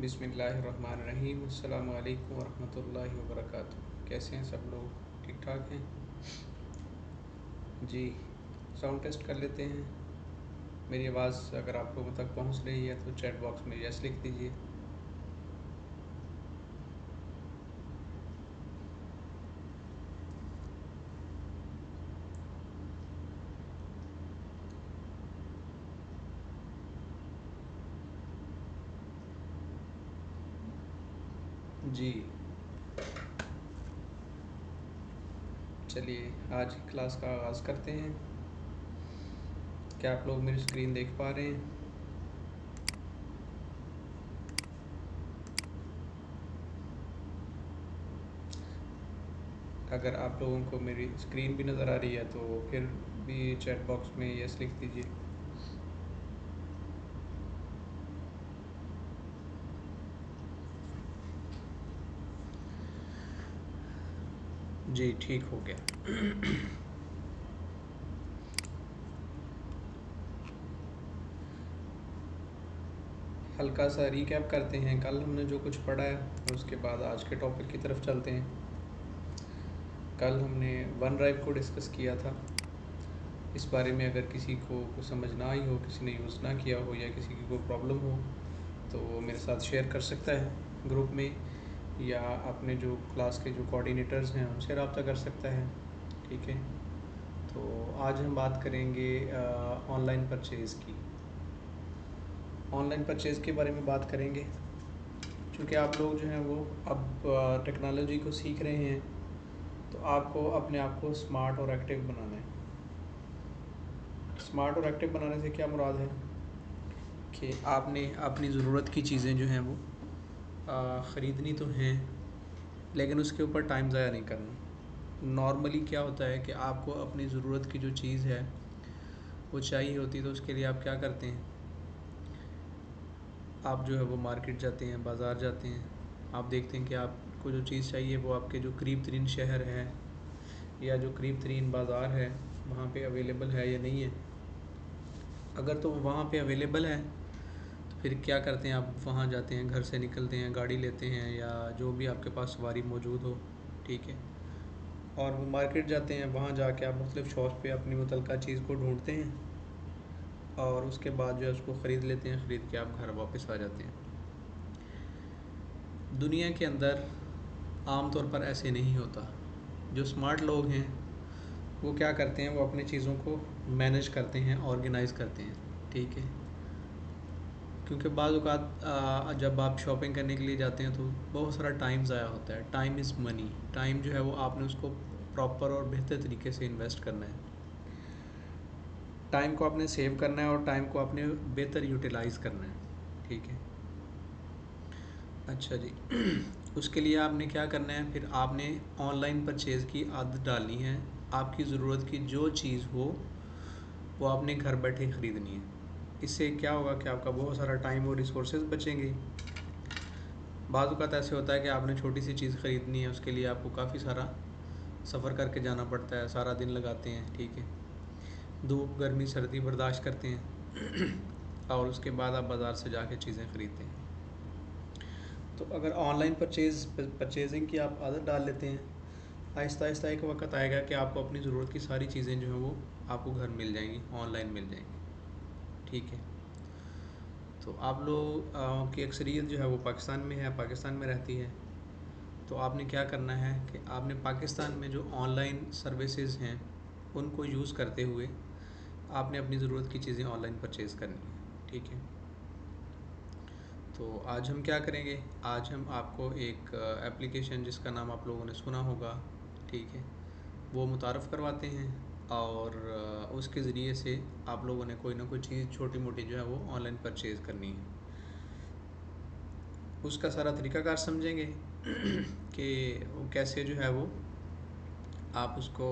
बिस्मिल्लाहिर्रहमानिर्रहीम। अस्सलामु अलैकुम वरहमतुल्लाहि वबरकातुहू। कैसे हैं सब लोग? ठीक ठाक हैं जी। साउंड टेस्ट कर लेते हैं। मेरी आवाज़ अगर आप लोगों तक पहुंच रही है तो चैट बॉक्स में यस लिख दीजिए। जी चलिए आज की क्लास का आगाज़ करते हैं। क्या आप लोग मेरी स्क्रीन देख पा रहे हैं? अगर आप लोगों को मेरी स्क्रीन भी नज़र आ रही है तो फिर भी चैट बॉक्स में यस लिख दीजिए। जी ठीक हो गया। हल्का सा रीकैप करते हैं कल हमने जो कुछ पढ़ा है और उसके बाद आज के टॉपिक की तरफ चलते हैं। कल हमने वन ड्राइव को डिस्कस किया था। इस बारे में अगर किसी को कुछ समझ ना आई हो, किसी ने यूज़ ना किया हो या किसी की कोई प्रॉब्लम हो तो वो मेरे साथ शेयर कर सकता है ग्रुप में, या अपने जो क्लास के जो कोऑर्डिनेटर्स हैं उनसे रब्ता कर सकता है। ठीक है, तो आज हम बात करेंगे ऑनलाइन परचेज़ की। ऑनलाइन परचेज़ के बारे में बात करेंगे क्योंकि आप लोग जो हैं वो अब टेक्नोलॉजी को सीख रहे हैं, तो आपको अपने आप को स्मार्ट और एक्टिव बनाना है। स्मार्ट और एक्टिव बनाने से क्या मुराद है कि आपने अपनी ज़रूरत की चीज़ें जो हैं वो ख़रीदनी तो हैं, लेकिन उसके ऊपर टाइम ज़ाया नहीं करना। नॉर्मली क्या होता है कि आपको अपनी ज़रूरत की जो चीज़ है वो चाहिए होती है, तो उसके लिए आप क्या करते हैं, आप जो है वो मार्केट जाते हैं, बाज़ार जाते हैं। आप देखते हैं कि आपको जो चीज़ चाहिए वो आपके जो करीब तरीन शहर है या जो करीब तरीन बाज़ार है वहाँ पे अवेलेबल है या नहीं है। अगर तो वहाँ पे अवेलेबल है तो फिर क्या करते हैं, आप वहाँ जाते हैं, घर से निकलते हैं, गाड़ी लेते हैं या जो भी आपके पास सवारी मौजूद हो, ठीक है, और वो मार्केट जाते हैं। वहाँ जाके आप मुख्तलिफ़ शॉप्स पे अपनी मुतलका चीज़ को ढूंढते हैं और उसके बाद जो है उसको ख़रीद लेते हैं। ख़रीद के आप घर वापस आ जाते हैं। दुनिया के अंदर आम तौर पर ऐसे नहीं होता। जो स्मार्ट लोग हैं वो क्या करते हैं, वो अपनी चीज़ों को मैनेज करते हैं, ऑर्गेनाइज़ करते हैं। ठीक है, क्योंकि बाज़ औक़ात जब आप शॉपिंग करने के लिए जाते हैं तो बहुत सारा टाइम ज़ाया होता है। Time is money. टाइम जो है वो आपने उसको प्रॉपर और बेहतर तरीके से इन्वेस्ट करना है। टाइम को आपने सेव करना है और टाइम को आपने बेहतर यूटिलाइज़ करना है। ठीक है, अच्छा जी। उसके लिए आपने क्या करना है, फिर आपने ऑनलाइन परचेज़ की आदत डालनी है। आपकी ज़रूरत की जो चीज़ हो वो आपने घर बैठे ख़रीदनी है। इससे क्या होगा कि आपका बहुत सारा टाइम और रिसोर्सेज बचेंगे। बाज़ औक़ात ऐसे होता है कि आपने छोटी सी चीज़ ख़रीदनी है, उसके लिए आपको काफ़ी सारा सफ़र करके जाना पड़ता है, सारा दिन लगाते हैं। ठीक है, धूप गर्मी सर्दी बर्दाश्त करते हैं और उसके बाद आप बाज़ार से जाके चीज़ें ख़रीदते हैं। तो अगर ऑनलाइन परचेजिंग की आप आदत डाल लेते हैं, आहिस्ता आहिस्ता एक वक्त आएगा कि आपको अपनी ज़रूरत की सारी चीज़ें जो हैं वो आपको घर मिल जाएंगी, ऑनलाइन मिल जाएंगी। ठीक है, तो आप लोग की अक्सरियत जो है वो पाकिस्तान में है, पाकिस्तान में रहती है। तो आपने क्या करना है कि आपने पाकिस्तान में जो ऑनलाइन सर्विसेज हैं उनको यूज़ करते हुए आपने अपनी ज़रूरत की चीज़ें ऑनलाइन परचेज़ करनी है। ठीक है, तो आज हम क्या करेंगे, आज हम आपको एक एप्लीकेशन जिसका नाम आप लोगों ने सुना होगा, ठीक है, वो मुतारफ़ करवाते हैं और उसके ज़रिए से आप लोगों ने कोई ना कोई चीज़ छोटी मोटी जो है वो ऑनलाइन परचेज़ करनी है। उसका सारा तरीक़ाकार समझेंगे कि वो कैसे जो है वो आप उसको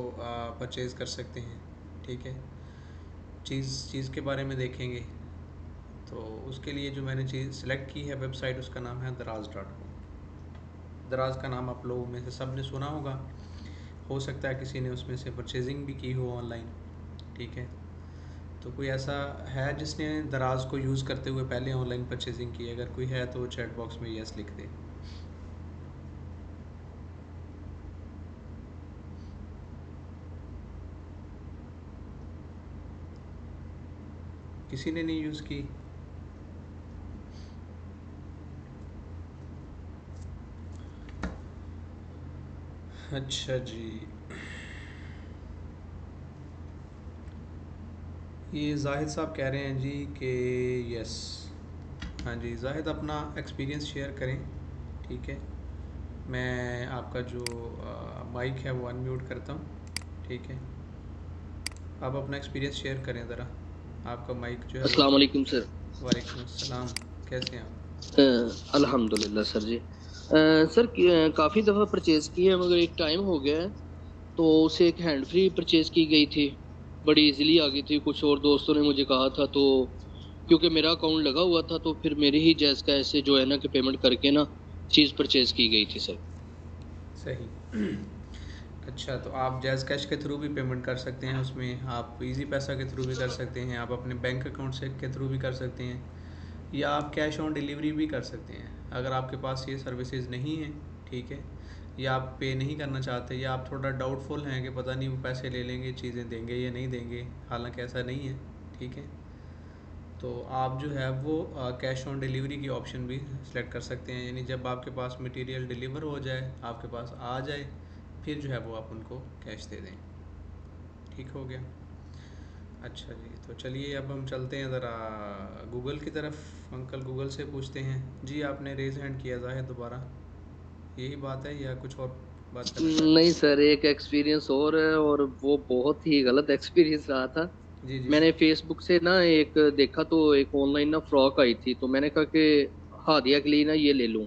परचेज़ कर सकते हैं। ठीक है, चीज़ के बारे में देखेंगे। तो उसके लिए जो मैंने चीज़ सिलेक्ट की है वेबसाइट, उसका नाम है दराज़.com। दराज़ का नाम आप लोगों में से सब ने सुना होगा, हो सकता है किसी ने उसमें से परचेजिंग भी की हो ऑनलाइन। ठीक है, तो कोई ऐसा है जिसने दराज को यूज़ करते हुए पहले ऑनलाइन परचेजिंग की? अगर कोई है तो चैट बॉक्स में यस लिख दे। किसी ने नहीं यूज़ की? अच्छा जी, ये जाहिद साहब कह रहे हैं जी कि यस। हाँ जी, जाहिद अपना एक्सपीरियंस शेयर करें। ठीक है, मैं आपका जो माइक है वो अनम्यूट करता हूँ। ठीक है, आप अपना एक्सपीरियंस शेयर करें ज़रा। आपका माइक जो है वो अस्सलाम वालेकुम सर। वालेकुम अस्सलाम। कैसे हैं आप? अल्हम्दुलिल्लाह सर जी। सर काफ़ी दफ़ा परचेज़ की है मगर एक टाइम हो गया है, तो उसे एक हैंड फ्री परचेज़ की गई थी, बड़ी इजीली आ गई थी। कुछ और दोस्तों ने मुझे कहा था, तो क्योंकि मेरा अकाउंट लगा हुआ था तो फिर मेरी ही जैज़ का ऐसे जो है ना कि पेमेंट करके ना चीज़ परचेज़ की गई थी सर। सही। अच्छा, तो आप जैज़ कैश के थ्रू भी पेमेंट कर सकते हैं उसमें, आप इजी पैसा के थ्रू भी कर सकते हैं, आप अपने बैंक अकाउंट से के थ्रू भी कर सकते हैं, या आप कैश ऑन डिलीवरी भी कर सकते हैं। अगर आपके पास ये सर्विसेज नहीं हैं, ठीक है, या आप पे नहीं करना चाहते, या आप थोड़ा डाउटफुल हैं कि पता नहीं वो पैसे ले लेंगे, चीज़ें देंगे या नहीं देंगे, हालांकि ऐसा नहीं है, ठीक है, तो आप जो है वो कैश ऑन डिलीवरी की ऑप्शन भी सिलेक्ट कर सकते हैं। यानी जब आपके पास मटेरियल डिलीवर हो जाए, आपके पास आ जाए, फिर जो है वो आप उनको कैश दे दें। ठीक हो गया। अच्छा जी, तो चलिए अब हम चलते हैं ज़रा गूगल की तरफ। अंकल गूगल से पूछते हैं जी। आपने रेज़ हैंड किया था दोबारा, यही बात है या कुछ और बात करना चाहते नहीं हैं? सर, एक एक्सपीरियंस और है और वो बहुत ही गलत एक्सपीरियंस रहा था। जी जी। मैंने फेसबुक से ना एक देखा, तो एक ऑनलाइन ना फ्रॉक आई थी, तो मैंने कहा कि हादिया के लिए ना ये ले लूं।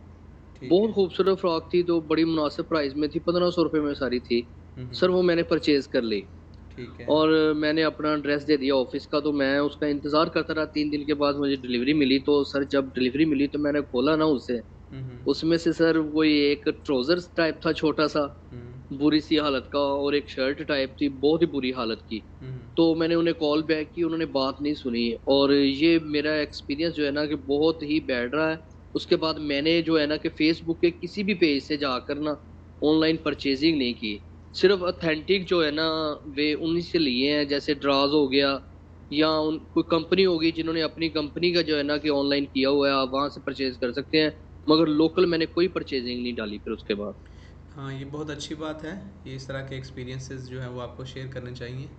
ठीक बहुत है। खूबसूरत फ्रॉक थी, तो बड़ी मुनासिब प्राइस में थी, 1500 रुपये में सारी थी। हम्म। सर वो मैंने परचेज कर ली ठीक है। और मैंने अपना एड्रेस दे दिया ऑफिस का। तो मैं उसका इंतजार करता रहा, 3 दिन के बाद मुझे डिलीवरी मिली। तो सर जब डिलीवरी मिली तो मैंने खोला ना उसे, हम्म। उसमें से सर वो एक ट्राउजर टाइप था छोटा सा, हम्म। बुरी सी हालत का, और एक शर्ट टाइप थी बहुत ही बुरी हालत की। हम्म। तो मैंने उन्हें कॉल बैक की, उन्होंने बात नहीं सुनी, और ये मेरा एक्सपीरियंस जो है ना कि बहुत ही बैड रहा है। उसके बाद मैंने जो है ना कि फेसबुक के किसी भी पेज से जाकर ना ऑनलाइन परचेजिंग नहीं की। सिर्फ ऑथेंटिक जो है ना वे उन्हीं से लिए हैं, जैसे ड्राज हो गया, या कोई कंपनी होगी जिन्होंने अपनी कंपनी का जो है ना कि ऑनलाइन किया हुआ है, आप वहां से परचेज कर सकते हैं। मगर लोकल मैंने कोई परचेजिंग नहीं डाली फिर उसके बाद। हाँ, ये बहुत अच्छी बात है। ये इस तरह के एक्सपीरियंसेस जो हैं वो आपको शेयर करने चाहिए।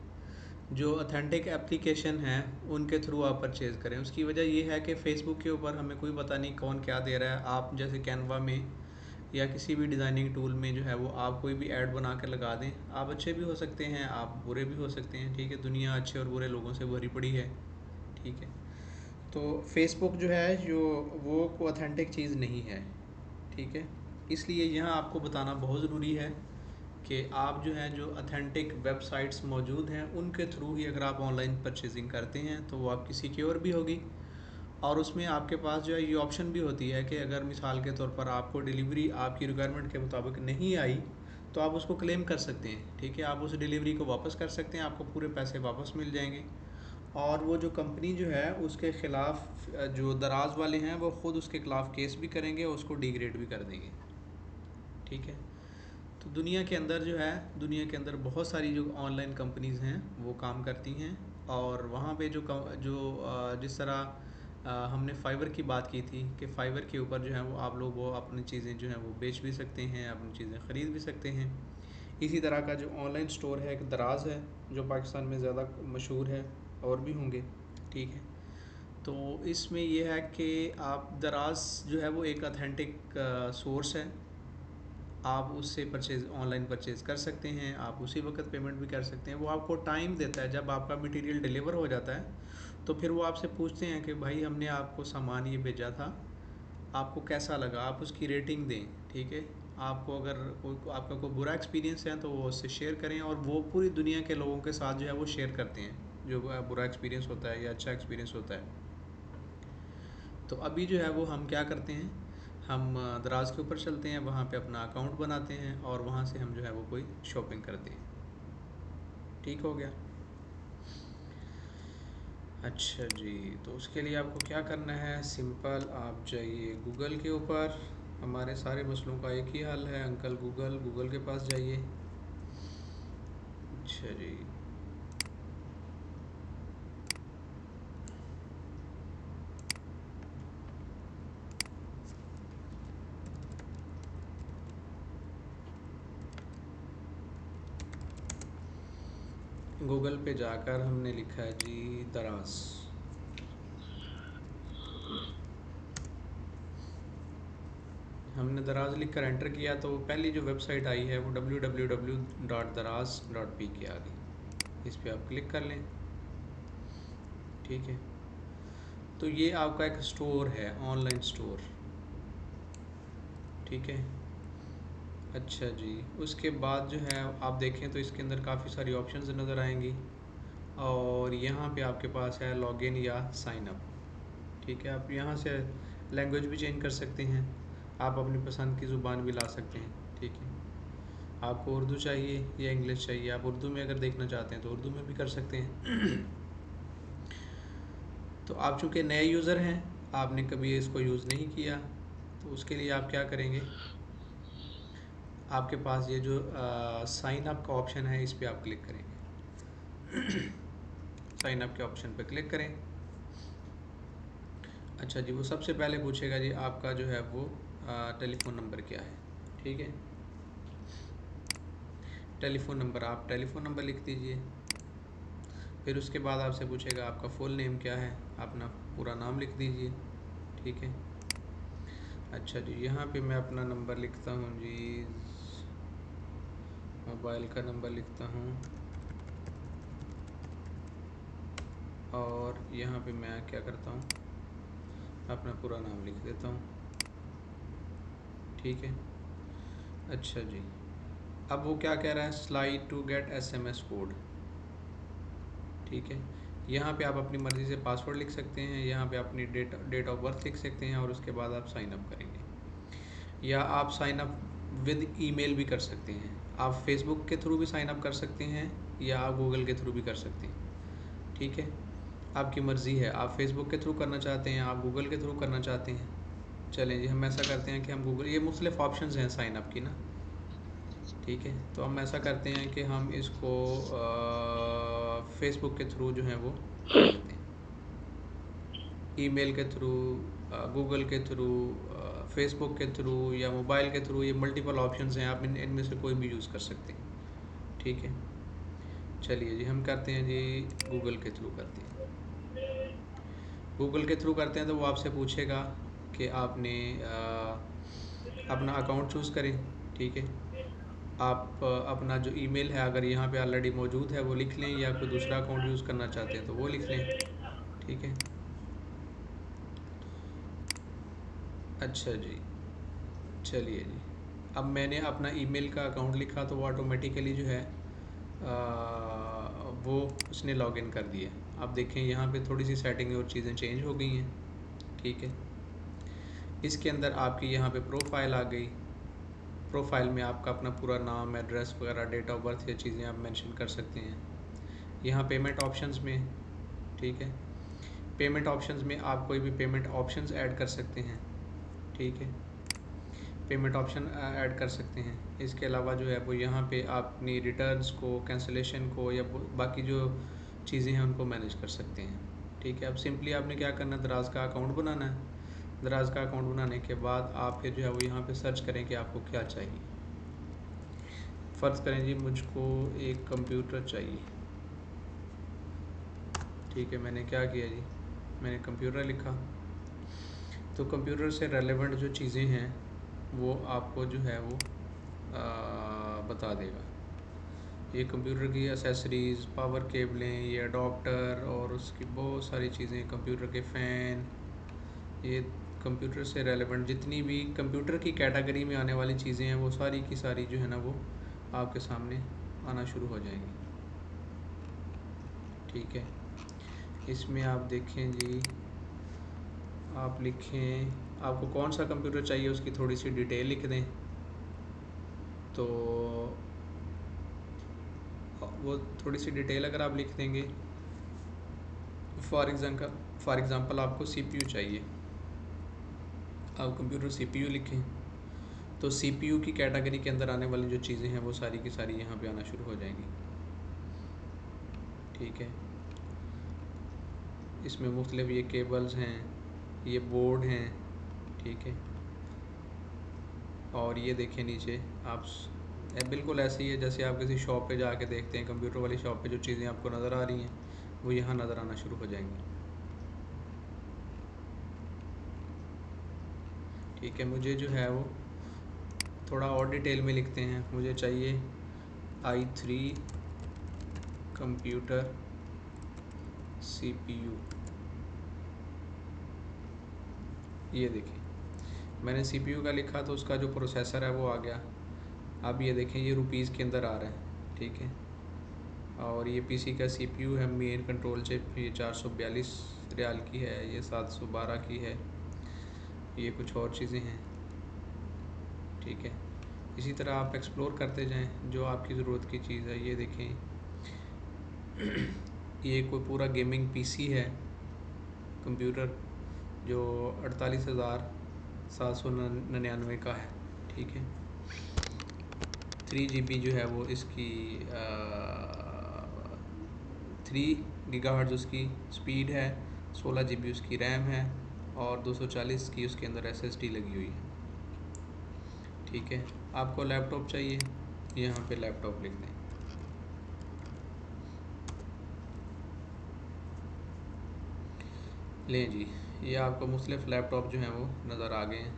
जो ऑथेंटिक एप्लीकेशन हैं उनके थ्रू आप परचेज़ करें। उसकी वजह ये है कि फ़ेसबुक के ऊपर हमें कोई पता नहीं कौन क्या दे रहा है। आप जैसे कैनवा में या किसी भी डिज़ाइनिंग टूल में जो है वो आप कोई भी ऐड बना के लगा दें। आप अच्छे भी हो सकते हैं, आप बुरे भी हो सकते हैं, ठीक है। दुनिया अच्छे और बुरे लोगों से भरी पड़ी है, ठीक है। तो फेसबुक जो है जो वो को ऑथेंटिक चीज़ नहीं है, ठीक है। इसलिए यहाँ आपको बताना बहुत ज़रूरी है कि आप जो है जो ऑथेंटिक वेबसाइट्स मौजूद हैं उनके थ्रू ही अगर आप ऑनलाइन परचेजिंग करते हैं तो वो आपकी सिक्योर भी होगी। और उसमें आपके पास जो है ये ऑप्शन भी होती है कि अगर मिसाल के तौर पर आपको डिलीवरी आपकी रिक्वायरमेंट के मुताबिक नहीं आई तो आप उसको क्लेम कर सकते हैं, ठीक है। आप उस डिलीवरी को वापस कर सकते हैं, आपको पूरे पैसे वापस मिल जाएंगे। और वो जो कंपनी जो है उसके ख़िलाफ़ जो दराज वाले हैं वो ख़ुद उसके ख़िलाफ़ केस भी करेंगे और उसको डिग्रेड भी कर देंगे, ठीक है। तो दुनिया के अंदर जो है, दुनिया के अंदर बहुत सारी जो ऑनलाइन कंपनीज़ हैं वो काम करती हैं। और वहाँ पे जिस तरह हमने फ़ाइवर की बात की थी कि फ़ाइवर के ऊपर जो है वो आप लोग वो अपनी चीज़ें जो हैं वो बेच भी सकते हैं, अपनी चीज़ें ख़रीद भी सकते हैं। इसी तरह का जो ऑनलाइन स्टोर है एक दराज है, जो पाकिस्तान में ज़्यादा मशहूर है, और भी होंगे, ठीक है। तो इसमें यह है कि आप दराज जो है वो एक ऑथेंटिक सोर्स है। आप उससे परचेज़ ऑनलाइन परचेज़ कर सकते हैं, आप उसी वक्त पेमेंट भी कर सकते हैं। वो आपको टाइम देता है, जब आपका मटेरियल डिलीवर हो जाता है तो फिर वो आपसे पूछते हैं कि भाई हमने आपको सामान ये भेजा था, आपको कैसा लगा, आप उसकी रेटिंग दें, ठीक है। आपको अगर आपका कोई बुरा एक्सपीरियंस है तो वो उससे शेयर करें, और वो पूरी दुनिया के लोगों के साथ जो है वो शेयर करते हैं जो बुरा एक्सपीरियंस होता है या अच्छा एक्सपीरियंस होता है। तो अभी जो है वो हम क्या करते हैं, हम दराज के ऊपर चलते हैं, वहाँ पे अपना अकाउंट बनाते हैं और वहाँ से हम जो है वो कोई शॉपिंग करते हैं। ठीक हो गया। अच्छा जी, तो उसके लिए आपको क्या करना है, सिंपल आप जाइए गूगल के ऊपर। हमारे सारे मसलों का एक ही हल है अंकल, गूगल। गूगल के पास जाइए। अच्छा जी, गूगल पे जाकर हमने लिखा है जी दराज। हमने दराज लिख कर एंटर किया तो पहली जो वेबसाइट आई है वो www.daraz.pk आ गई। इस पर आप क्लिक कर लें। ठीक है, तो ये आपका एक स्टोर है, ऑनलाइन स्टोर। ठीक है। अच्छा जी, उसके बाद जो है आप देखें तो इसके अंदर काफ़ी सारी ऑप्शंस नज़र आएंगी, और यहाँ पे आपके पास है लॉगिन या साइन अप। ठीक है, आप यहाँ से लैंग्वेज भी चेंज कर सकते हैं, आप अपनी पसंद की ज़ुबान भी ला सकते हैं। ठीक है, आपको उर्दू चाहिए या इंग्लिश चाहिए, आप उर्दू में अगर देखना चाहते हैं तो उर्दू में भी कर सकते हैं। तो आप चूँकि नए यूज़र हैं, आपने कभी इसको यूज़ नहीं किया, तो उसके लिए आप क्या करेंगे, आपके पास ये जो साइन अप का ऑप्शन है इस पर आप क्लिक करेंगे। साइन अप के ऑप्शन पर क्लिक करें। अच्छा जी, वो सबसे पहले पूछेगा जी आपका जो है वो टेलीफ़ोन नंबर क्या है। ठीक है, टेलीफ़ोन नंबर, आप टेलीफ़ोन नंबर लिख दीजिए। फिर उसके बाद आपसे पूछेगा आपका फुल नेम क्या है, अपना पूरा नाम लिख दीजिए। ठीक है। अच्छा जी, यहाँ पे मैं अपना नंबर लिखता हूँ जी, मोबाइल का नंबर लिखता हूँ, और यहाँ पे मैं क्या करता हूँ, अपना पूरा नाम लिख देता हूँ। ठीक है। अच्छा जी, अब वो क्या कह रहा है, slide to get SMS code. ठीक है, यहाँ पे आप अपनी मर्ज़ी से पासवर्ड लिख सकते हैं, यहाँ पे अपनी डेट ऑफ बर्थ लिख सकते हैं, और उसके बाद आप साइन अप करेंगे। या आप साइन अप विद ईमेल भी कर सकते हैं, आप फेसबुक के थ्रू भी साइन अप कर सकते हैं, या आप गूगल के थ्रू भी कर सकते हैं। ठीक है, आपकी मर्ज़ी है, आप फेसबुक के थ्रू करना चाहते हैं, आप गूगल के थ्रू करना चाहते हैं। चलें जी, हम ऐसा करते हैं कि हम गूगल, ये मुख्तलिफ़ ऑप्शंस हैं साइन अप की ना। ठीक है, तो हम ऐसा करते हैं कि हम इसको फेसबुक के थ्रू जो है वो कर लेते हैं, ईमेल के थ्रू, गूगल के थ्रू, फेसबुक के थ्रू, या मोबाइल के थ्रू। ये मल्टीपल ऑप्शंस हैं, आप इनमें से कोई भी यूज़ कर सकते हैं। ठीक है, चलिए जी, हम करते हैं जी गूगल के थ्रू करते हैं। गूगल के थ्रू करते हैं तो वो आपसे पूछेगा कि आपने अपना अकाउंट चूज़ करें। ठीक है, आप अपना जो ईमेल है अगर यहाँ पे ऑलरेडी मौजूद है वो लिख लें, या कोई दूसरा अकाउंट यूज़ करना चाहते हैं तो वो लिख लें। ठीक है। अच्छा जी, चलिए जी, अब मैंने अपना ईमेल का अकाउंट लिखा तो वो ऑटोमेटिकली जो है वो उसने लॉगिन कर दिया। आप देखें यहाँ पे थोड़ी सी सेटिंग और चीज़ें चेंज हो गई हैं। ठीक है, इसके अंदर आपकी यहाँ पे प्रोफाइल आ गई। प्रोफाइल में आपका अपना पूरा नाम, एड्रेस वगैरह, डेट ऑफ बर्थ, ये चीज़ें आप मेंशन कर सकते हैं। यहाँ पेमेंट ऑप्शंस में, ठीक है, पेमेंट ऑप्शंस में आप कोई भी पेमेंट ऑप्शंस ऐड कर सकते हैं। ठीक है, पेमेंट ऑप्शन ऐड कर सकते हैं। इसके अलावा जो है वो यहाँ पे आप अपनी रिटर्न्स को, कैंसिलेशन को, या बाकी जो चीज़ें हैं उनको मैनेज कर सकते हैं। ठीक है, अब सिंपली आपने क्या करना है, दराज का अकाउंट बनाना है। दराज का अकाउंट बनाने के बाद आप फिर जो है वो यहाँ पे सर्च करें कि आपको क्या चाहिए। फ़र्ज़ करें जी मुझको एक कंप्यूटर चाहिए। ठीक है, मैंने क्या किया जी, मैंने कंप्यूटर लिखा, तो कंप्यूटर से रेलेवेंट जो चीज़ें हैं वो आपको जो है वो बता देगा। ये कंप्यूटर की एसेसरीज़, पावर केबलें, ये अडोप्टर, और उसकी बहुत सारी चीज़ें, कंप्यूटर के फ़ैन, ये कंप्यूटर से रेलेवेंट जितनी भी कंप्यूटर की कैटेगरी में आने वाली चीज़ें हैं वो सारी की सारी जो है ना वो आपके सामने आना शुरू हो जाएंगी। ठीक है, इसमें आप देखें जी, आप लिखें आपको कौन सा कंप्यूटर चाहिए, उसकी थोड़ी सी डिटेल लिख दें, तो वो थोड़ी सी डिटेल अगर आप लिख देंगे फॉर एग्ज़ाम्पल आपको सीपीयू चाहिए, आप कंप्यूटर सीपीयू लिखें तो सीपीयू की कैटेगरी के अंदर आने वाली जो चीज़ें हैं वो सारी की सारी यहाँ पे आना शुरू हो जाएंगी। ठीक है, इसमें मुख्तलिफ ये केबल्स हैं, ये बोर्ड हैं। ठीक है, और ये देखें नीचे आप बिल्कुल ऐसे ही है जैसे आप किसी शॉप पे जाके देखते हैं, कंप्यूटर वाली शॉप पे जो चीज़ें आपको नज़र आ रही हैं वो यहाँ नज़र आना शुरू हो जाएंगी। ठीक है, मुझे जो है वो थोड़ा और डिटेल में लिखते हैं। मुझे चाहिए i3 कंप्यूटर सीपीयू। ये देखिए मैंने सीपीयू का लिखा तो उसका जो प्रोसेसर है वो आ गया। अब ये देखें ये रुपीज़ के अंदर आ रहा है। ठीक है, और ये पीसी का सीपीयू है, मेन कंट्रोल चिप, ये 442 रियाल की है, ये 712 की है, ये कुछ और चीज़ें हैं। ठीक है, इसी तरह आप एक्सप्लोर करते जाएं जो आपकी ज़रूरत की चीज़ है। ये देखें ये कोई पूरा गेमिंग पीसी है कंप्यूटर जो 48,799 का है। ठीक है, 3 GB जो है वो इसकी 3 GHz उसकी स्पीड है, 16 GB उसकी रैम है और 240 की उसके अंदर SSD लगी हुई है। ठीक है, आपको लैपटॉप चाहिए, यहाँ पे लैपटॉप लिख दें। लें जी, ये आपको मुख्तलिफ़ लैपटॉप जो हैं वो नज़र आ गए हैं।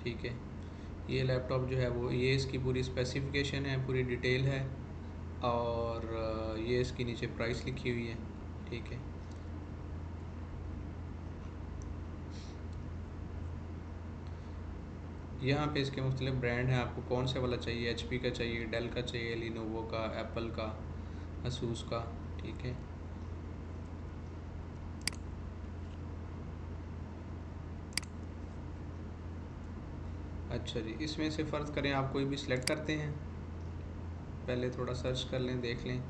ठीक है, ये लैपटॉप जो है वो ये इसकी पूरी स्पेसिफिकेशन है, पूरी डिटेल है, और ये इसकी नीचे प्राइस लिखी हुई है। ठीक है, यहाँ पे इसके मुख्तलिफ ब्रांड हैं, आपको कौन से वाला चाहिए, HP का चाहिए, डेल का चाहिए, लिनोवो का, एप्पल का, असूस का। ठीक है, अच्छा जी, इसमें से फ़र्ज़ करें आप कोई भी सिलेक्ट करते हैं, पहले थोड़ा सर्च कर लें, देख लें।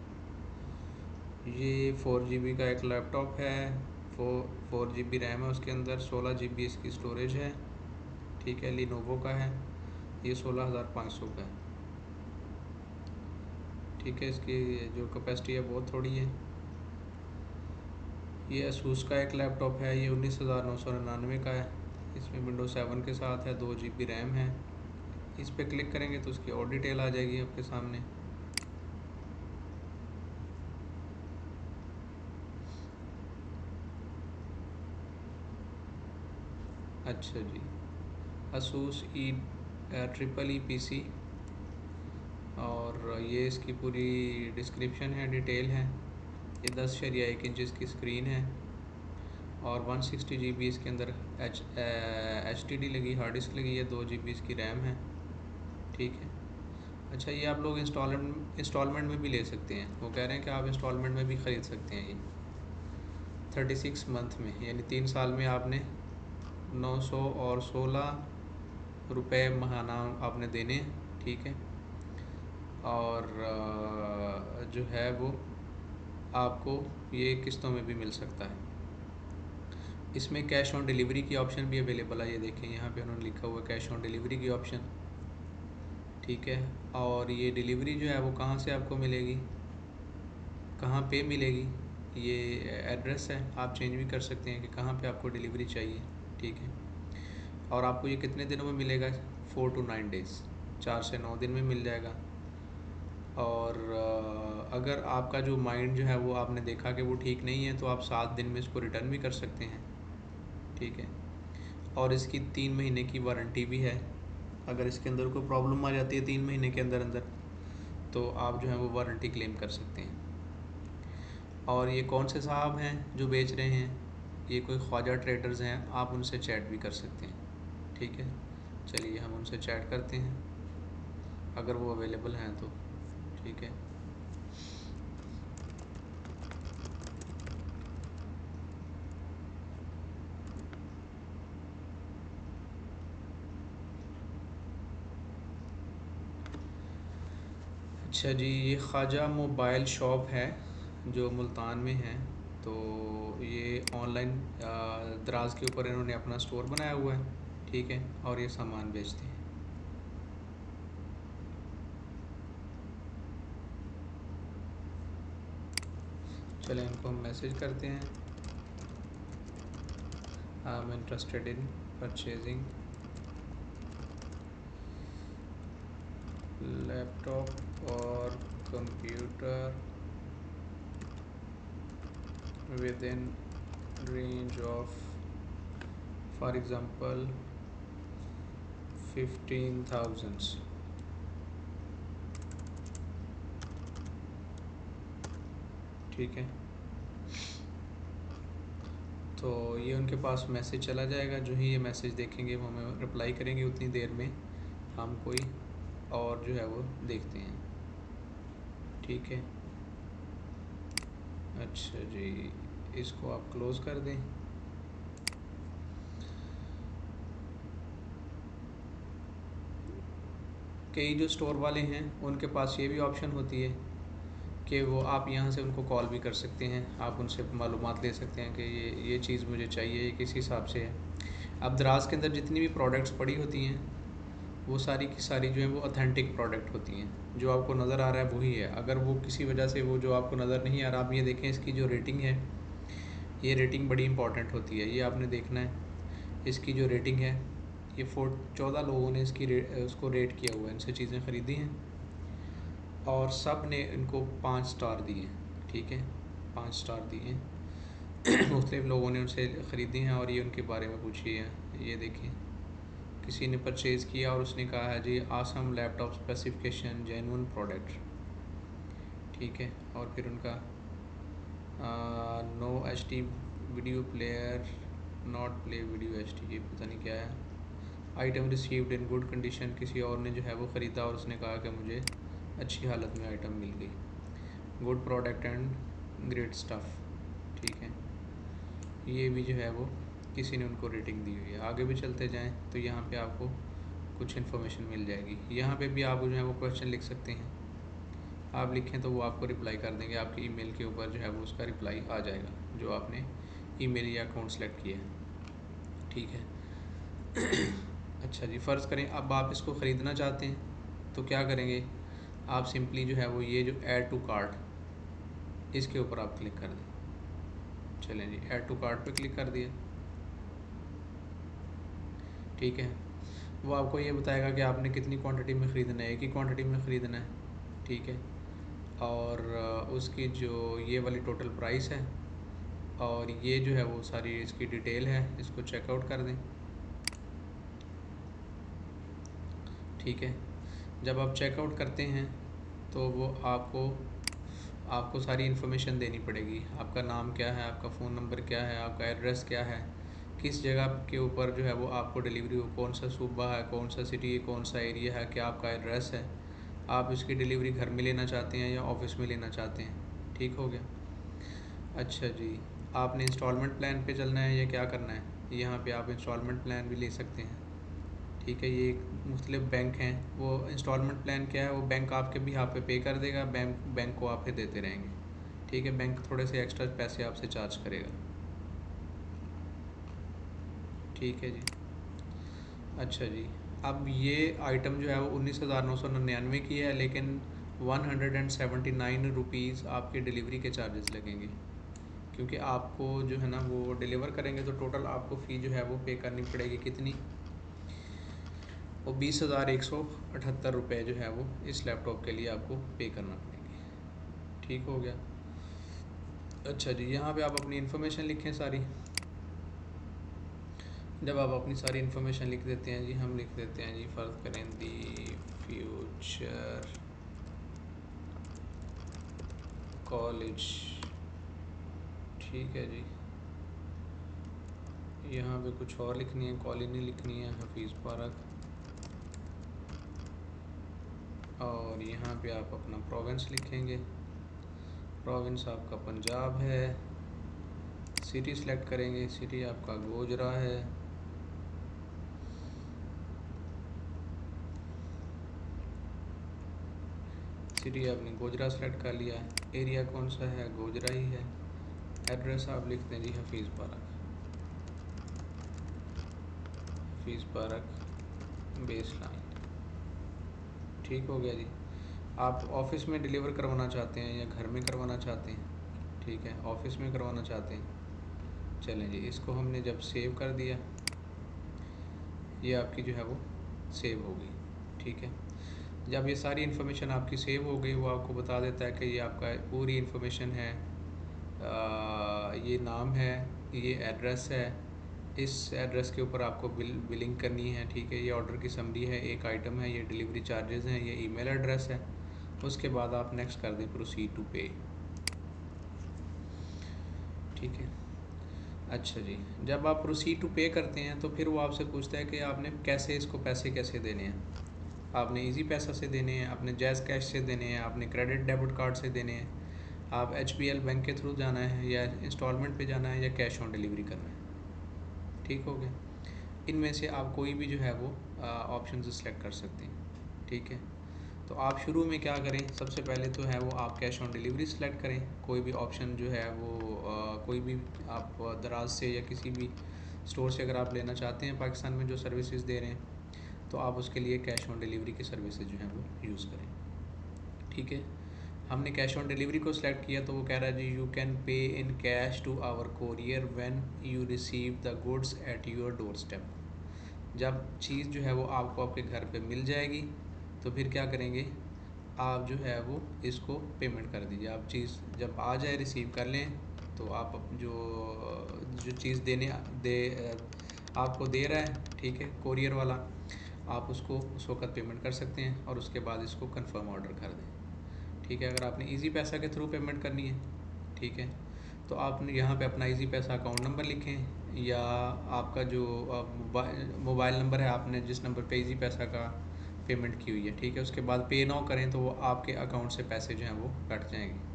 ये 4 GB का एक लैपटॉप है, 4 GB रैम है उसके अंदर, 16 GB इसकी स्टोरेज है। ठीक है, लिनोवो का है, ये 16,500 का है। ठीक है, इसकी जो कैपेसिटी है बहुत थोड़ी है। ये असूस का एक लैपटॉप है, ये 19,999 का है, इसमें विंडोज़ 7 के साथ है, 2 GB रैम है। इस पर क्लिक करेंगे तो उसकी और डिटेल आ जाएगी आपके सामने। अच्छा जी, असूस EEE PC, और ये इसकी पूरी डिस्क्रिप्शन है, डिटेल है। ये 10.1 इंच की स्क्रीन है और 160 GB इसके अंदर HDD लगी, हार्ड डिस्क लगी है, 2 GB इसकी रैम है। ठीक है, अच्छा ये आप लोग इंस्टॉलमेंट में भी ले सकते हैं, वो कह रहे हैं कि आप इंस्टॉलमेंट में भी ख़रीद सकते हैं। ये 36 मंथ में, यानी 3 साल में आपने 916 रुपये महाना आपने देने। ठीक है, और जो है वो आपको ये किस्तों में भी मिल सकता है। इसमें कैश ऑन डिलीवरी की ऑप्शन भी अवेलेबल है, ये देखें यहाँ पे उन्होंने लिखा हुआ है कैश ऑन डिलीवरी की ऑप्शन। ठीक है, और ये डिलीवरी जो है वो कहाँ से आपको मिलेगी, कहाँ पे मिलेगी, ये एड्रेस है, आप चेंज भी कर सकते हैं कि कहाँ पे आपको डिलीवरी चाहिए। ठीक है, और आपको ये कितने दिनों में मिलेगा, 4 to 9 डेज़, 4 से 9 दिन में मिल जाएगा। और अगर आपका जो माइंड जो है वो आपने देखा कि वो ठीक नहीं है तो आप 7 दिन में इसको रिटर्न भी कर सकते हैं। ठीक है, और इसकी 3 महीने की वारंटी भी है। अगर इसके अंदर कोई प्रॉब्लम आ जाती है 3 महीने के अंदर अंदर तो आप जो है वो वारंटी क्लेम कर सकते हैं। और ये कौन से साहब हैं जो बेच रहे हैं, ये कोई ख्वाजा ट्रेडर्स हैं, आप उनसे चैट भी कर सकते हैं। ठीक है, चलिए हम उनसे चैट करते हैं अगर वो अवेलेबल हैं तो। ठीक है, अच्छा जी, ये ख्वाजा मोबाइल शॉप है जो मुल्तान में है। तो ये ऑनलाइन दराज के ऊपर इन्होंने अपना स्टोर बनाया हुआ है, ठीक है, और ये सामान बेचते हैं। चलें इनको हम मैसेज करते हैं, I am interested in purchasing laptop और computer with in range of for example 15,000। ठीक है, तो ये उनके पास मैसेज चला जाएगा। जो ही ये मैसेज देखेंगे वो हमें रिप्लाई करेंगे, उतनी देर में हम कोई और जो है वो देखते हैं। ठीक है, अच्छा जी, इसको आप क्लोज़ कर दें। कई जो स्टोर वाले हैं उनके पास ये भी ऑप्शन होती है कि वो आप यहाँ से उनको कॉल भी कर सकते हैं, आप उनसे मालूमात ले सकते हैं कि ये चीज़ मुझे चाहिए, ये किस हिसाब से है। अब दराज के अंदर जितनी भी प्रोडक्ट्स पड़ी होती हैं वो सारी की सारी जो है वो ऑथेंटिक प्रोडक्ट होती हैं, जो आपको नज़र आ रहा है वही है। अगर वो किसी वजह से वो जो आपको नज़र नहीं आ रहा, आप ये देखें इसकी जो रेटिंग है, ये रेटिंग बड़ी इंपॉर्टेंट होती है, ये आपने देखना है। इसकी जो रेटिंग है, ये 14 लोगों ने उसको रेट किया हुआ है, इनसे चीज़ें ख़रीदी हैं और सब ने इनको 5 स्टार दिए। ठीक है, 5 स्टार दिए मुख्तलिफ़ लोगों ने उनसे ख़रीदी हैं और ये उनके बारे में पूछी है। ये देखें, किसी ने परचेज़ किया और उसने कहा है जी awesome laptop specification genuine product. ठीक है, और फिर उनका no H D video player, not play video H D, ये पता नहीं क्या है। Item received in good condition, किसी और ने जो है वो ख़रीदा और उसने कहा कि मुझे अच्छी हालत में आइटम मिल गई। Good product and great stuff. ठीक है, ये भी जो है वो किसी ने उनको रेटिंग दी हुई है। आगे भी चलते जाएं तो यहाँ पे आपको कुछ इन्फॉर्मेशन मिल जाएगी। यहाँ पे भी आप जो है वो क्वेश्चन लिख सकते हैं, आप लिखें तो वो आपको रिप्लाई कर देंगे, आपके ईमेल के ऊपर जो है वो उसका रिप्लाई आ जाएगा जो आपने ईमेल या अकाउंट सेलेक्ट किया है। ठीक है अच्छा जी, फ़र्ज़ करें अब आप इसको ख़रीदना चाहते हैं तो क्या करेंगे, आप सिंपली जो है वो ये जो ऐड टू कार्ट, इसके ऊपर आप क्लिक कर दें। चलें जी, ऐड टू कार्ट पे क्लिक कर दिया। ठीक है, वो आपको ये बताएगा कि आपने कितनी क्वांटिटी में ख़रीदना है, एक ही क्वांटिटी में ख़रीदना है। ठीक है, और उसकी जो ये वाली टोटल प्राइस है और ये जो है वो सारी इसकी डिटेल है, इसको चेकआउट कर दें। ठीक है, जब आप चेकआउट करते हैं तो वो आपको सारी इन्फॉर्मेशन देनी पड़ेगी। आपका नाम क्या है, आपका फ़ोन नंबर क्या है, आपका एड्रेस क्या है, किस जगह के ऊपर जो है वो आपको डिलीवरी हो, कौन सा सूबा है, कौन सा सिटी है, कौन सा एरिया है, क्या आपका एड्रेस है, आप इसकी डिलीवरी घर में लेना चाहते हैं या ऑफ़िस में लेना चाहते हैं। ठीक हो गया। अच्छा जी, आपने इंस्टॉलमेंट प्लान पे चलना है या क्या करना है, यहाँ पे आप इंस्टॉलमेंट प्लान भी ले सकते हैं। ठीक है, ये मुख्तलिफ़ बैंक हैं, वो इंस्टॉलमेंट प्लान क्या है, वो बैंक आपके भी यहाँ पे कर देगा, बैंक को आप फिर देते रहेंगे। ठीक है, बैंक थोड़े से एक्स्ट्रा पैसे आपसे चार्ज करेगा। ठीक है जी, अच्छा जी, अब ये आइटम जो है वो 19,999 की है, लेकिन 179 रुपीज़ आपके डिलीवरी के चार्जेस लगेंगे, क्योंकि आपको जो है ना वो डिलीवर करेंगे तो टोटल आपको फ़ी जो है वो पे करनी पड़ेगी। कितनी, वो 20,178 रुपये जो है वो इस लैपटॉप के लिए आपको पे करना पड़ेंगे। ठीक हो गया। अच्छा जी, यहाँ पे आप अपनी इन्फॉर्मेशन लिखें सारी। जब आप अपनी सारी इन्फॉर्मेशन लिख देते हैं जी, हम लिख देते हैं जी, फ़र्ज़ करें दी फ्यूचर कॉलेज। ठीक है जी, यहाँ पे कुछ और लिखनी है, कॉलोनी लिखनी है हफीज़ पार्क, और यहाँ पे आप अपना प्रोविंस लिखेंगे, प्रोविंस आपका पंजाब है। सिटी सेलेक्ट करेंगे, सिटी आपका गोजरा है। सिटी आपने गोजरा सेलेक्ट कर लिया है, एरिया कौन सा है, गोजरा ही है। एड्रेस आप लिख दें जी Hafeez park, Hafeez park base line. ठीक हो गया जी। आप ऑफिस में डिलीवर करवाना चाहते हैं या घर में करवाना चाहते हैं? ठीक है, ऑफिस में करवाना चाहते हैं। चलें जी, इसको हमने जब सेव कर दिया, ये आपकी जो है वो सेव हो गई। ठीक है, जब ये सारी इन्फॉर्मेशन आपकी सेव हो गई, वो आपको बता देता है कि ये आपका पूरी इन्फॉर्मेशन है, ये नाम है, ये एड्रेस है, इस एड्रेस के ऊपर आपको बिलिंग करनी है। ठीक है, ये ऑर्डर की समरी है, एक आइटम है, ये डिलीवरी चार्जेस हैं, ये ईमेल एड्रेस है। उसके बाद आप नेक्स्ट कर दें प्रोसीड टू पे। ठीक है, अच्छा जी, जब आप प्रोसीड टू पे करते हैं तो फिर वो आपसे पूछता है कि आपने कैसे इसको पैसे कैसे देने हैं। आपने इजी पैसा से देने हैं, आपने जैज़ कैश से देने हैं, आपने क्रेडिट डेबिट कार्ड से देने हैं, आप HBL बैंक के थ्रू जाना है या इंस्टॉलमेंट पे जाना है या कैश ऑन डिलीवरी करना है। ठीक हो गया, इनमें से आप कोई भी जो है वो ऑप्शन सेलेक्ट कर सकते हैं। ठीक है, तो आप शुरू में क्या करें, सबसे पहले तो है वो आप कैश ऑन डिलीवरी सेलेक्ट करें। कोई भी ऑप्शन जो है वो कोई भी आप दराज से या किसी भी स्टोर से अगर आप लेना चाहते हैं पाकिस्तान में जो सर्विसेज दे रहे हैं, तो आप उसके लिए कैश ऑन डिलीवरी की सर्विसेज जो हैं वो यूज़ करें। ठीक है, हमने कैश ऑन डिलीवरी को सिलेक्ट किया तो वो कह रहा है जी you can pay in cash to our courier when you receive the goods at your doorstep. जब चीज़ जो है वो आपको आपके घर पे मिल जाएगी तो फिर क्या करेंगे, आप जो है वो इसको पेमेंट कर दीजिए। आप चीज़ जब आ जाए रिसीव कर लें तो आप जो जो चीज़ दे आपको दे रहा है, ठीक है, कोरियर वाला, आप उसको उस वक्त पेमेंट कर सकते हैं और उसके बाद इसको कंफर्म ऑर्डर कर दें। ठीक है, अगर आपने इजी पैसा के थ्रू पेमेंट करनी है, ठीक है, तो आपने यहाँ पे अपना इजी पैसा अकाउंट नंबर लिखें या आपका जो मोबाइल नंबर है, आपने जिस नंबर पे इजी पैसा का पेमेंट की हुई है, ठीक है, उसके बाद पे नाउ करें तो वो आपके अकाउंट से पैसे जो हैं वो कट जाएंगे।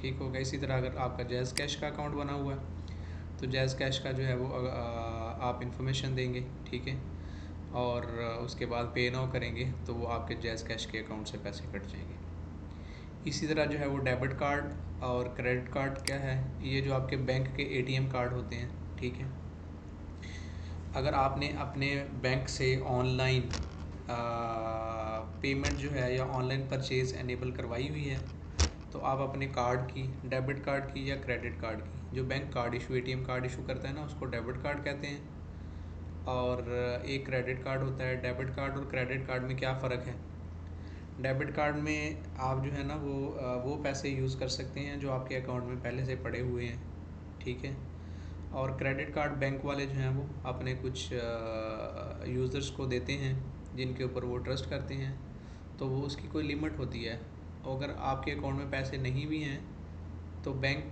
ठीक होगा। इसी तरह अगर आपका जैज़ कैश का अकाउंट बना हुआ है तो जैज़ कैश का जो है वो आप इन्फॉर्मेशन देंगे, ठीक है, और उसके बाद पे नाउ करेंगे तो वो आपके जैज़ कैश के अकाउंट से पैसे कट जाएंगे। इसी तरह जो है वो डेबिट कार्ड और क्रेडिट कार्ड क्या है, ये जो आपके बैंक के ATM कार्ड होते हैं, ठीक है, अगर आपने अपने बैंक से ऑनलाइन पेमेंट जो है या ऑनलाइन परचेज़ एनेबल करवाई हुई है तो आप अपने कार्ड की, डेबिट कार्ड की या क्रेडिट कार्ड की, जो bank card issue ATM card issue करता है ना उसको डेबिट कार्ड कहते हैं, और एक क्रेडिट कार्ड होता है। डेबिट कार्ड और क्रेडिट कार्ड में क्या फ़र्क है, डेबिट कार्ड में आप जो है ना वो पैसे यूज़ कर सकते हैं जो आपके अकाउंट में पहले से पड़े हुए हैं, ठीक है, और क्रेडिट कार्ड बैंक वाले जो हैं वो अपने कुछ यूज़र्स को देते हैं जिनके ऊपर वो ट्रस्ट करते हैं, तो वो उसकी कोई लिमिट होती है। अगर आपके अकाउंट में पैसे नहीं भी हैं तो बैंक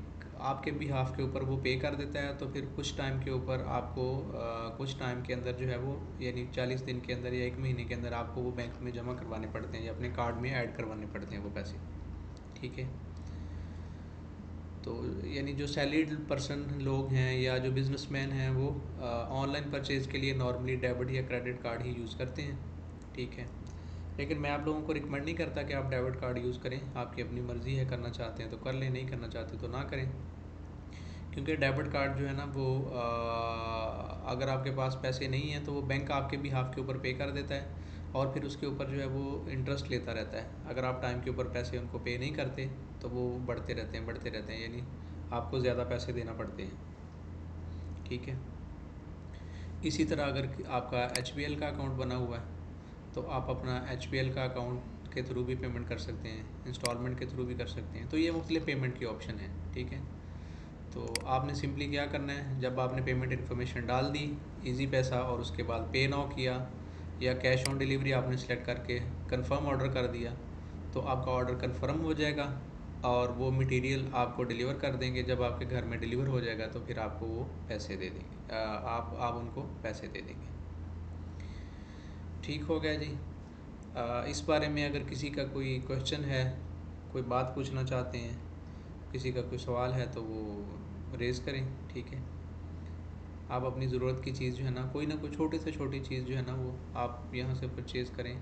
आपके बिहाफ के ऊपर वो पे कर देता है, तो फिर कुछ टाइम के ऊपर आपको कुछ टाइम के अंदर जो है वो यानी 40 दिन के अंदर या 1 महीने के अंदर आपको वो बैंक में जमा करवाने पड़ते हैं या अपने कार्ड में ऐड करवाने पड़ते हैं वो पैसे। ठीक है, तो यानी जो सैलरीड पर्सन लोग हैं या जो बिज़नेसमैन हैं वो ऑनलाइन परचेज़ के लिए नॉर्मली डेबिट या क्रेडिट कार्ड ही यूज़ करते हैं। ठीक है, लेकिन मैं आप लोगों को रिकमेंड नहीं करता कि आप डेबिट कार्ड यूज़ करें, आपकी अपनी मर्ज़ी है, करना चाहते हैं तो कर लें, नहीं करना चाहते तो ना करें। क्योंकि डेबिट कार्ड जो है ना वो अगर आपके पास पैसे नहीं हैं तो वो बैंक आपके बिहाफ के ऊपर पे कर देता है और फिर उसके ऊपर जो है वो इंटरेस्ट लेता रहता है। अगर आप टाइम के ऊपर पैसे उनको पे नहीं करते तो वो बढ़ते रहते हैं, यानी आपको ज़्यादा पैसे देना पड़ते हैं। ठीक है, इसी तरह अगर आपका HBL का अकाउंट बना हुआ है तो आप अपना HBL का अकाउंट के थ्रू भी पेमेंट कर सकते हैं, इंस्टॉलमेंट के थ्रू भी कर सकते हैं। तो ये मुख्तलिफ पेमेंट के ऑप्शन हैं। ठीक है, तो आपने सिंपली क्या करना है, जब आपने पेमेंट इन्फॉर्मेशन डाल दी, इजी पैसा, और उसके बाद पे नाउ किया या कैश ऑन डिलीवरी आपने सेलेक्ट करके कंफर्म ऑर्डर कर दिया, तो आपका ऑर्डर कंफर्म हो जाएगा और वो मटेरियल आपको डिलीवर कर देंगे। जब आपके घर में डिलीवर हो जाएगा तो फिर आपको वो पैसे दे देंगे, आप उनको पैसे दे देंगे। ठीक हो गया जी। इस बारे में अगर किसी का कोई क्वेश्चन है, कोई बात पूछना चाहते हैं, किसी का कोई सवाल है तो वो रेज़ करें। ठीक है, आप अपनी ज़रूरत की चीज़ जो है ना, कोई ना कोई छोटी से छोटी चीज़ जो है ना वो आप यहाँ से परचेज़ करें।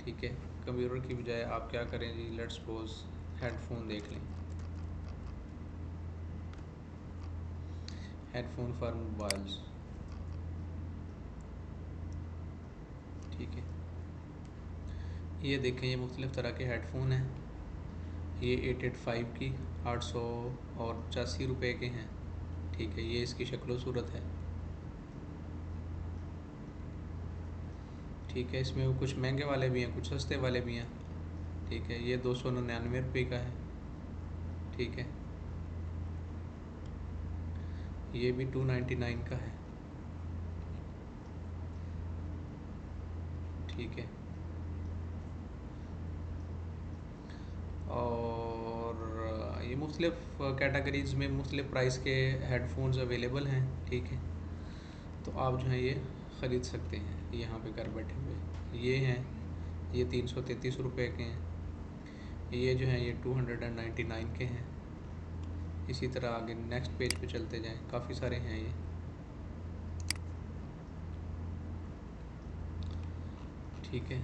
ठीक है, कंप्यूटर की बजाय आप क्या करें जी, लेट्स सपोज हेडफोन देख लें। Headphone for mobiles. ठीक है, ये देखें, ये मुख्तलिफ़ तरह के हेडफोन हैं। ये 885 की 885 के हैं। ठीक है, ये इसकी शक्ल सूरत है। ठीक है, इसमें वो कुछ महंगे वाले भी हैं, कुछ सस्ते वाले भी हैं। ठीक है, ये 299 का है। ठीक है, ये भी 299 का है। ठीक है, और ये मुख्तलिफ़ कैटेगरीज़ में मुख्तलिफ़ प्राइस के हेडफोन्स अवेलेबल हैं। ठीक है, तो आप जो है ये ख़रीद सकते हैं यहाँ पे घर बैठे हुए। ये हैं, ये 333 के हैं। ये जो हैं ये 299 के हैं। इसी तरह आगे नेक्स्ट पेज पे चलते जाएं, काफ़ी सारे हैं ये। ठीक है,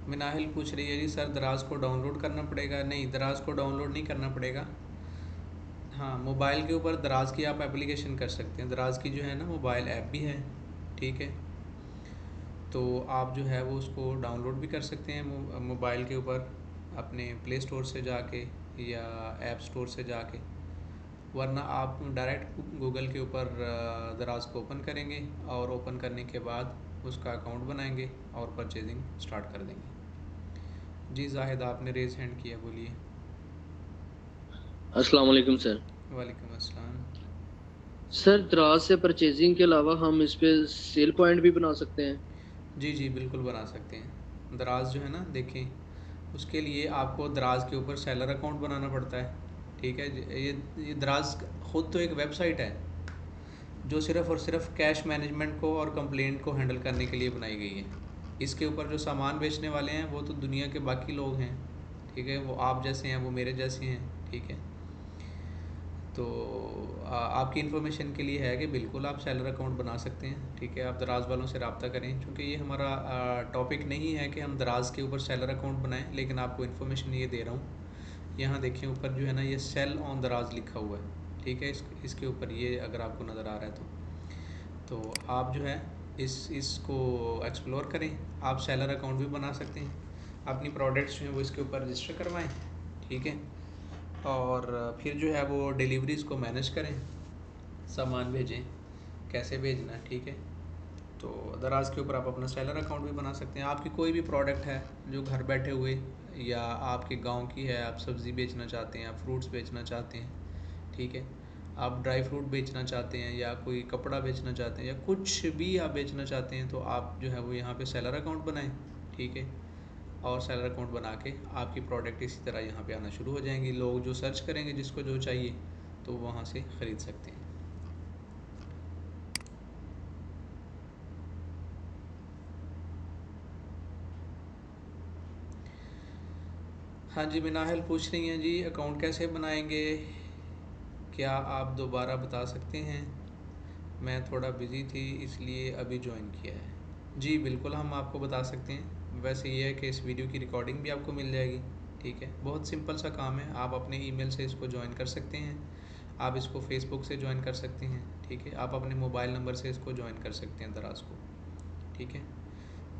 मिनाहिल पूछ रही है जी सर दराज को डाउनलोड करना पड़ेगा? नहीं, दराज को डाउनलोड नहीं करना पड़ेगा। हाँ, मोबाइल के ऊपर दराज की आप एप्लीकेशन कर सकते हैं। दराज की जो है ना मोबाइल ऐप भी है। ठीक है, तो आप जो है वो उसको डाउनलोड भी कर सकते हैं मोबाइल के ऊपर अपने प्ले स्टोर से जाके या ऐप स्टोर से जाके, वरना आप डायरेक्ट गूगल के ऊपर दराज को ओपन करेंगे और ओपन करने के बाद उसका अकाउंट बनाएंगे और परचेजिंग स्टार्ट कर देंगे। जी जाहिद, आपने रेज़ हैंड किया, बोलिए। अस्सलाम वालेकुम सर। वालेकुम अस्सलाम। सर, दराज से परचेजिंग के अलावा हम इस पे सेल पॉइंट भी बना सकते हैं? जी जी, बिल्कुल बना सकते हैं। दराज जो है ना, देखें, उसके लिए आपको दराज के ऊपर सेलर अकाउंट बनाना पड़ता है। ठीक है, ये दराज ख़ुद तो एक वेबसाइट है जो सिर्फ़ और सिर्फ कैश मैनेजमेंट को और कंप्लेंट को हैंडल करने के लिए बनाई गई है। इसके ऊपर जो सामान बेचने वाले हैं वो तो दुनिया के बाकी लोग हैं। ठीक है, वो आप जैसे हैं, वो मेरे जैसे हैं। ठीक है, तो आपकी इन्फॉर्मेशन के लिए है कि बिल्कुल आप सेलर अकाउंट बना सकते हैं। ठीक है, आप दराज वालों से रब्ता करें, क्योंकि ये हमारा टॉपिक नहीं है कि हम दराज के ऊपर सेलर अकाउंट बनाएं, लेकिन आपको इन्फॉर्मेशन ये दे रहा हूँ। यहाँ देखें ऊपर जो है ना, ये सेल ऑन दराज लिखा हुआ है। ठीक है, इसके ऊपर ये अगर आपको नज़र आ रहा है तो आप जो है इसको एक्सप्लोर करें। आप सेलर अकाउंट भी बना सकते हैं, अपनी प्रोडक्ट्स जो हैं वो इसके ऊपर रजिस्टर करवाएं। ठीक है, और फिर जो है वो डिलीवरीज़ को मैनेज करें, सामान भेजें, कैसे भेजना है। ठीक है, तो दराज के ऊपर आप अपना सेलर अकाउंट भी बना सकते हैं। आपकी कोई भी प्रोडक्ट है जो घर बैठे हुए, या आपके गांव की है, आप सब्ज़ी बेचना चाहते हैं, आप फ्रूट्स बेचना चाहते हैं, ठीक है, आप ड्राई फ्रूट बेचना चाहते हैं, या कोई कपड़ा बेचना चाहते हैं, या कुछ भी आप बेचना चाहते हैं, तो आप जो है वो यहाँ पे सेलर अकाउंट बनाएं। ठीक है, और सेलर अकाउंट बना के आपकी प्रोडक्ट इसी तरह यहाँ पे आना शुरू हो जाएंगी। लोग जो सर्च करेंगे, जिसको जो चाहिए, तो वहाँ से ख़रीद सकते हैं। हाँ जी, मिनाहल पूछ रही हैं जी अकाउंट कैसे बनाएंगे, क्या आप दोबारा बता सकते हैं? मैं थोड़ा बिज़ी थी इसलिए अभी ज्वाइन किया है। जी बिल्कुल, हम आपको बता सकते हैं। वैसे ये है कि इस वीडियो की रिकॉर्डिंग भी आपको मिल जाएगी। ठीक है, बहुत सिंपल सा काम है। आप अपने ईमेल से इसको ज्वाइन कर सकते हैं, आप इसको फेसबुक से ज्वाइन कर सकते हैं। ठीक है, आप अपने मोबाइल नंबर से इसको ज्वाइन कर सकते हैं दराज को। ठीक है,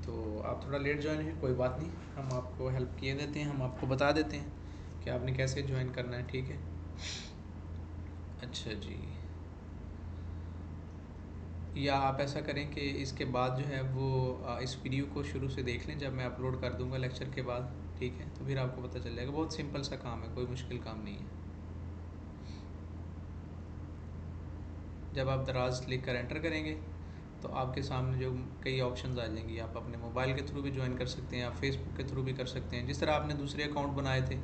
तो आप थोड़ा लेट ज्वाइन हैं, कोई बात नहीं, हम आपको हेल्प किए देते हैं, हम आपको बता देते हैं कि आपने कैसे ज्वाइन करना है। ठीक है, अच्छा जी, या आप ऐसा करें कि इसके बाद जो है वो इस वीडियो को शुरू से देख लें, जब मैं अपलोड कर दूंगा लेक्चर के बाद। ठीक है, तो फिर आपको पता चल जाएगा। बहुत सिंपल सा काम है, कोई मुश्किल काम नहीं है। जब आप दराज लिख कर एंटर करेंगे तो आपके सामने जो कई ऑप्शंस आ जाएंगी। आप अपने मोबाइल के थ्रू भी ज्वाइन कर सकते हैं, आप फेसबुक के थ्रू भी कर सकते हैं, जिस तरह आपने दूसरे अकाउंट बनाए थे।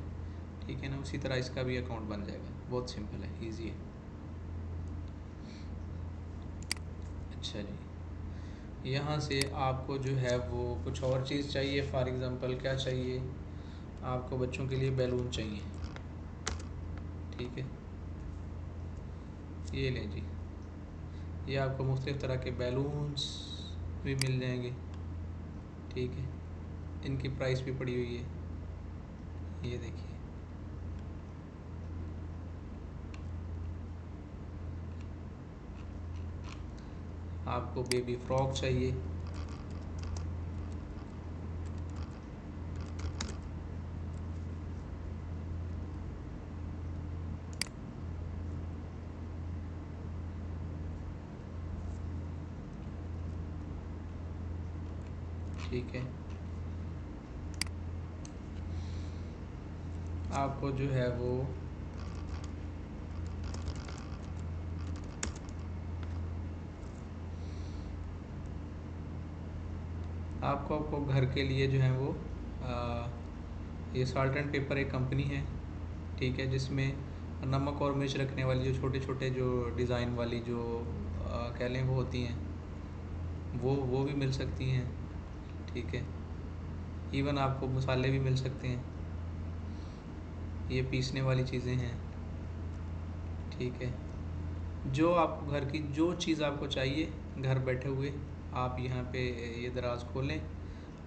ठीक है ना, उसी तरह इसका भी अकाउंट बन जाएगा। बहुत सिंपल है, ईजी है। अच्छा जी, यहाँ से आपको जो है वो कुछ और चीज़ चाहिए। फॉर एग्ज़ाम्पल क्या चाहिए आपको? बच्चों के लिए बैलून चाहिए। ठीक है, ये लें जी, ये आपको मुख्तलिफ़ तरह के बैलून्स भी मिल जाएंगे। ठीक है, इनकी प्राइस भी पड़ी हुई है, ये देखिए। आपको बेबी फ्रॉक चाहिए, ठीक है। आपको जो है वो आपको घर के लिए जो है वो ये साल्ट एंड पेपर एक कंपनी है, ठीक है, जिसमें नमक और मिर्च रखने वाली जो छोटे छोटे जो डिज़ाइन वाली जो कह लें वो होती हैं, वो भी मिल सकती हैं, ठीक है। इवन आपको मसाले भी मिल सकते हैं, ये पीसने वाली चीज़ें हैं, ठीक है। जो आपको घर की जो चीज़ आपको चाहिए घर बैठे हुए आप यहाँ पे ये दराज खोलें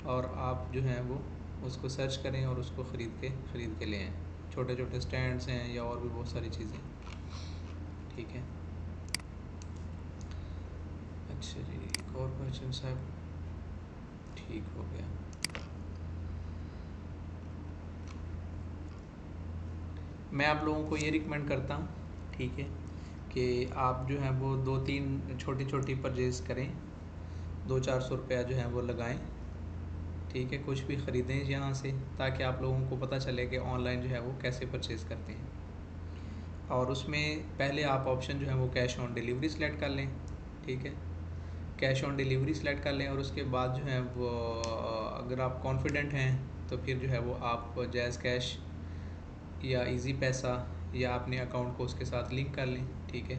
और आप जो है वो उसको सर्च करें और उसको ख़रीद के ले आएँ। छोटे छोटे स्टैंड्स हैं या और भी बहुत सारी चीज़ें, ठीक है। अच्छा जी, एक और क्वेश्चन साहब, ठीक हो गया। मैं आप लोगों को ये रिकमेंड करता हूँ, ठीक है, कि आप जो है वो 2-3 छोटी छोटी परचेज़ करें, 200-400 रुपया जो है वो लगाएं, ठीक है, कुछ भी ख़रीदें यहाँ से, ताकि आप लोगों को पता चले कि ऑनलाइन जो है वो कैसे परचेज़ करते हैं। और उसमें पहले आप ऑप्शन जो है वो कैश ऑन डिलीवरी सेलेक्ट कर लें, ठीक है, कैश ऑन डिलीवरी सेलेक्ट कर लें। और उसके बाद जो है वो अगर आप कॉन्फिडेंट हैं तो फिर जो है वो आप जैज़ कैश या इजी पैसा या अपने अकाउंट को उसके साथ लिंक कर लें, ठीक है,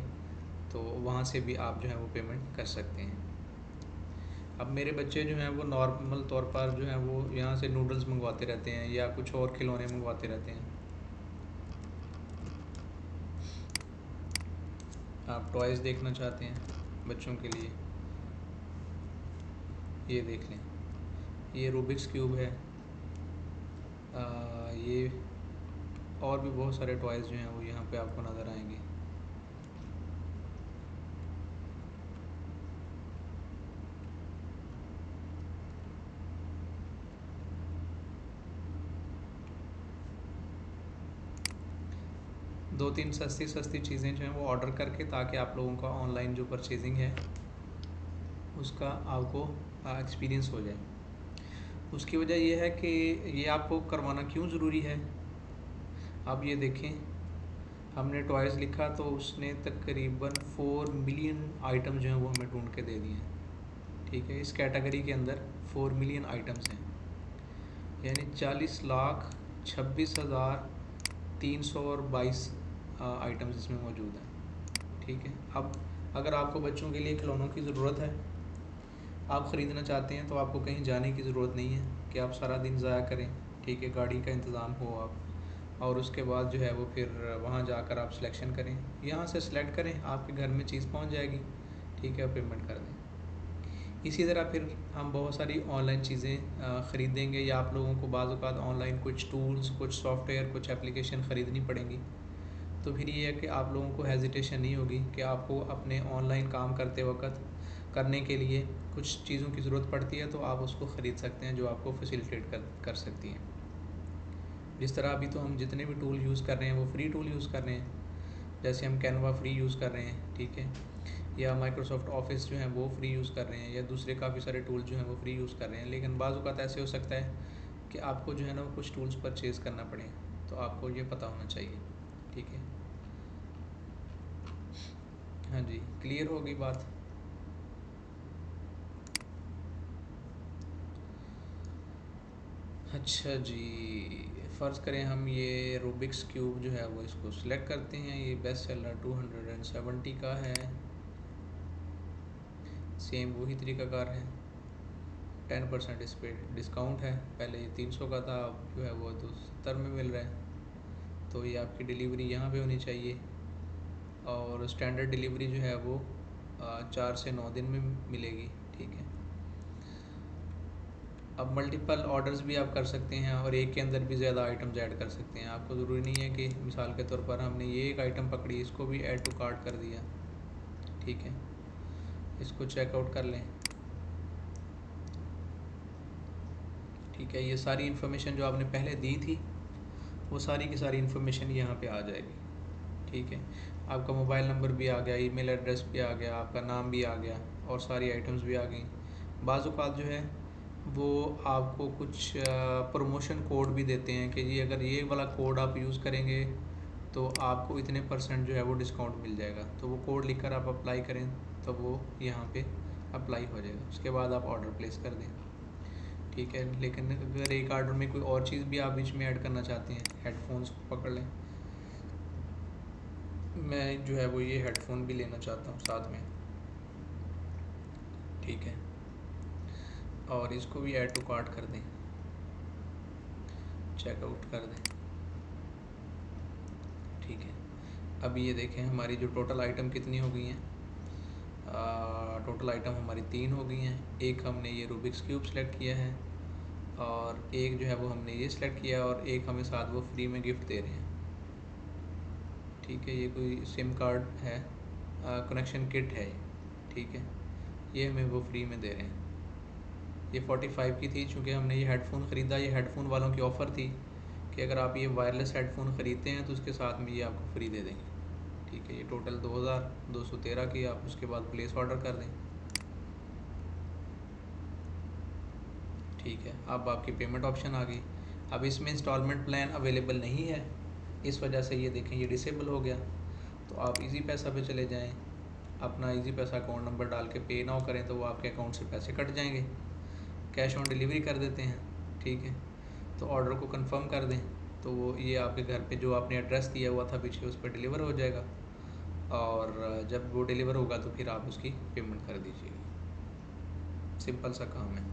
तो वहाँ से भी आप जो है वो पेमेंट कर सकते हैं। अब मेरे बच्चे जो हैं वो नॉर्मल तौर पर जो है वो यहाँ से नूडल्स मंगवाते रहते हैं या कुछ और खिलौने मंगवाते रहते हैं। आप टॉयज़ देखना चाहते हैं बच्चों के लिए, ये देख लें, ये रूबिक्स क्यूब है, ये और भी बहुत सारे टॉयज़ जो हैं वो यहाँ पे आपको नज़र आएंगे। दो तीन सस्ती सस्ती चीज़ें जो हैं वो ऑर्डर करके, ताकि आप लोगों का ऑनलाइन जो परचेजिंग है उसका आपको एक्सपीरियंस हो जाए। उसकी वजह यह है कि ये आपको करवाना क्यों ज़रूरी है। आप ये देखें, हमने टॉयज़ लिखा तो उसने तकरीबन 4 मिलियन आइटम जो हैं वो हमें ढूंढ के दे दिए हैं, ठीक है। इस कैटेगरी के अंदर 4 मिलियन आइटम्स हैं, यानी 40,26,322 आइटम्स इसमें मौजूद हैं, ठीक है। अब अगर आपको बच्चों के लिए खिलौनों की ज़रूरत है, आप ख़रीदना चाहते हैं, तो आपको कहीं जाने की ज़रूरत नहीं है कि आप सारा दिन ज़ाया करें, ठीक है, गाड़ी का इंतज़ाम हो आप, और उसके बाद जो है वो फिर वहाँ जाकर आप सिलेक्शन करें, यहाँ से सिलेक्ट करें, आपके घर में चीज़ पहुँच जाएगी, ठीक है, पेमेंट कर दें। इसी तरह फिर हम बहुत सारी ऑनलाइन चीज़ें ख़रीदेंगे, या आप लोगों को बाज़ औक़ात ऑनलाइन कुछ टूल्स, कुछ सॉफ्टवेयर, कुछ एप्लीकेशन ख़रीदनी पड़ेंगी। तो फिर ये है कि आप लोगों को हेजिटेशन नहीं होगी कि आपको अपने ऑनलाइन काम करते वक्त करने के लिए कुछ चीज़ों की ज़रूरत पड़ती है, तो आप उसको ख़रीद सकते हैं जो आपको फैसिलिटेट कर सकती हैं। जिस तरह अभी तो हम जितने भी टूल यूज़ कर रहे हैं वो फ्री टूल यूज़ कर रहे हैं, जैसे हम कैनवा फ्री यूज़ कर रहे हैं, ठीक है, या माइक्रोसॉफ्ट ऑफिस जो है वो फ्री यूज़ कर रहे हैं, या दूसरे काफ़ी सारे टूल जो हैं वो फ्री यूज़ कर रहे हैं। लेकिन बाज़ औक़ात ऐसे हो सकता है कि आपको जो है ना वो कुछ टूल्स परचेज़ करना पड़े, तो आपको ये पता होना चाहिए, ठीक है। हाँ जी, क्लियर होगी बात। अच्छा जी, फ़र्ज़ करें हम ये रूबिक्स क्यूब जो है वो इसको सिलेक्ट करते हैं, ये बेस्ट सेलर 270 का है, सेम वही तरीक़ाकार है, 10% इस पर डिस्काउंट है, पहले ये 300 का था, अब जो है वो 270 में मिल रहा है। तो ये आपकी डिलीवरी यहाँ पे होनी चाहिए, और स्टैंडर्ड डिलीवरी जो है वो 4 से 9 दिन में मिलेगी, ठीक है। अब मल्टीपल ऑर्डर्स भी आप कर सकते हैं, और एक के अंदर भी ज़्यादा आइटम्स ऐड कर सकते हैं। आपको ज़रूरी नहीं है कि मिसाल के तौर पर हमने ये एक आइटम पकड़ी, इसको भी ऐड टू कार्ट कर दिया, ठीक है। इसको चेकआउट कर लें। ठीक है, ये सारी इन्फॉर्मेशन जो आपने पहले दी थी वो सारी की सारी इन्फॉर्मेशन यहाँ पे आ जाएगी। ठीक है, आपका मोबाइल नंबर भी आ गया, ईमेल एड्रेस भी आ गया, आपका नाम भी आ गया और सारी आइटम्स भी आ गई। बाज़ औक़ात जो है वो आपको कुछ प्रमोशन कोड भी देते हैं कि जी अगर ये वाला कोड आप यूज़ करेंगे तो आपको इतने % जो है वो डिस्काउंट मिल जाएगा। तो वो कोड लिख कर आप अप्लाई करें तो वो यहाँ पे अप्लाई हो जाएगा। उसके बाद आप ऑर्डर प्लेस कर दें। ठीक है, लेकिन अगर एक ऑर्डर में कोई और चीज़ भी आप बीच में ऐड करना चाहते हैं, हेडफोन्स को पकड़ लें। मैं जो है वो ये हेडफोन भी लेना चाहता हूँ साथ में। ठीक है, और इसको भी ऐड टू कार्ट कर दें, चेकआउट कर दें। ठीक है, अभी ये देखें हमारी जो टोटल आइटम कितनी हो गई हैं। टोटल आइटम हमारी 3 हो गई हैं। एक हमने ये रूबिक्स क्यूब सेलेक्ट किया है और एक जो है वो हमने ये सिलेक्ट किया और एक हमें साथ वो फ्री में गिफ्ट दे रहे हैं। ठीक है, ये कोई सिम कार्ड है, कनेक्शन किट है। ठीक है, ये हमें वो फ्री में दे रहे हैं। ये 45 की थी, चूँकि हमने ये हेडफ़ोन ख़रीदा, ये हेडफ़ोन वालों की ऑफ़र थी कि अगर आप ये वायरलेस हेडफ़ोन ख़रीदते हैं तो उसके साथ में ये आपको फ्री दे देंगे। ठीक है, ये टोटल 2213 की। आप उसके बाद प्लेस ऑर्डर कर दें। ठीक है, अब आपकी पेमेंट ऑप्शन आ गई। अब इसमें इंस्टॉलमेंट प्लान अवेलेबल नहीं है, इस वजह से ये देखें ये डिसेबल हो गया। तो आप इजी पैसा पे चले जाएं, अपना इजी पैसा अकाउंट नंबर डाल के पे नाउ करें तो वो आपके अकाउंट से पैसे कट जाएंगे। कैश ऑन डिलीवरी कर देते हैं। ठीक है, तो ऑर्डर को कंफर्म कर दें तो वो ये आपके घर पे जो आपने एड्रेस दिया हुआ था पीछे उस पर डिलीवर हो जाएगा और जब वो डिलीवर होगा तो फिर आप उसकी पेमेंट कर दीजिएगा। सिंपल सा काम है।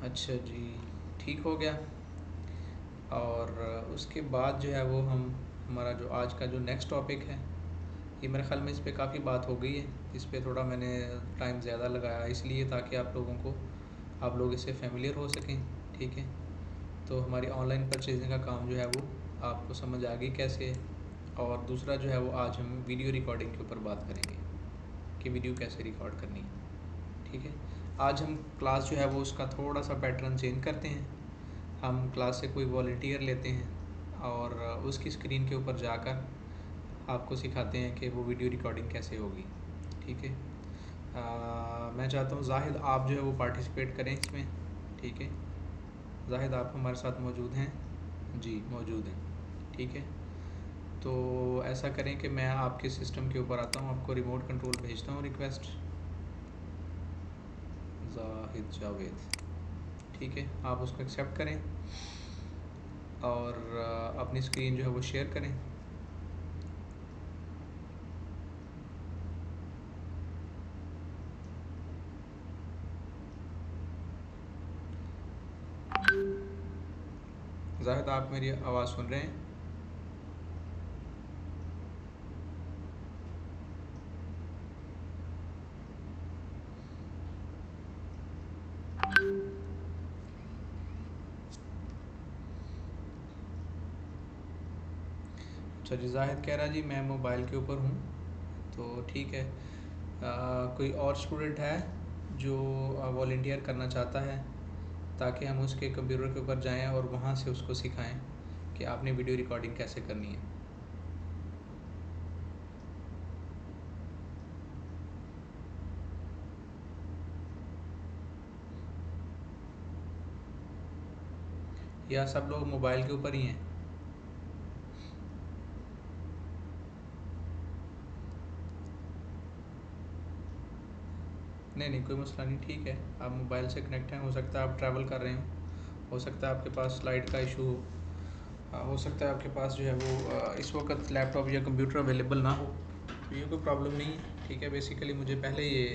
अच्छा जी, ठीक हो गया। और उसके बाद जो है वो हमारा जो आज का जो नेक्स्ट टॉपिक है, ये मेरे ख़्याल में इस पे काफ़ी बात हो गई है। इस पे थोड़ा मैंने टाइम ज़्यादा लगाया इसलिए ताकि आप लोग इससे फेमिलियर हो सकें। ठीक है, तो हमारी ऑनलाइन परचेजिंग का काम जो है वो आपको समझ आ गई कैसे। और दूसरा जो है वो आज हम वीडियो रिकॉर्डिंग के ऊपर बात करेंगे कि वीडियो कैसे रिकॉर्ड करनी है। ठीक है, आज हम क्लास जो है वो उसका थोड़ा सा पैटर्न चेंज करते हैं। हम क्लास से कोई वॉलंटियर लेते हैं और उसकी स्क्रीन के ऊपर जाकर आपको सिखाते हैं कि वो वीडियो रिकॉर्डिंग कैसे होगी। ठीक है, मैं चाहता हूँ जाहिद आप जो है वो पार्टिसिपेट करें इसमें। ठीक है, जाहिद आप हमारे साथ मौजूद हैं? जी मौजूद हैं। ठीक है, तो ऐसा करें कि मैं आपके सिस्टम के ऊपर आता हूँ, आपको रिमोट कंट्रोल भेजता हूँ रिक्वेस्ट। जाहिद जावेद, ठीक है, आप उसको एक्सेप्ट करें और अपनी स्क्रीन जो है वो शेयर करें। जाहिद आप मेरी आवाज़ सुन रहे हैं? अच्छा जी, जाहिद कह रहा जी मैं मोबाइल के ऊपर हूँ, तो ठीक है। कोई और स्टूडेंट है जो वॉलंटियर करना चाहता है ताकि हम उसके कंप्यूटर के ऊपर जाएं और वहाँ से उसको सिखाएं कि आपने वीडियो रिकॉर्डिंग कैसे करनी है। या सब लोग मोबाइल के ऊपर ही हैं? नहीं नहीं, कोई मसला नहीं। ठीक है, आप मोबाइल से कनेक्ट हैं, हो सकता है आप ट्रैवल कर रहे हो सकता है आपके पास स्लाइड का इशू हो सकता है आपके पास जो है वो इस वक्त लैपटॉप या कंप्यूटर अवेलेबल ना हो, तो ये कोई प्रॉब्लम नहीं है। ठीक है, बेसिकली मुझे पहले ये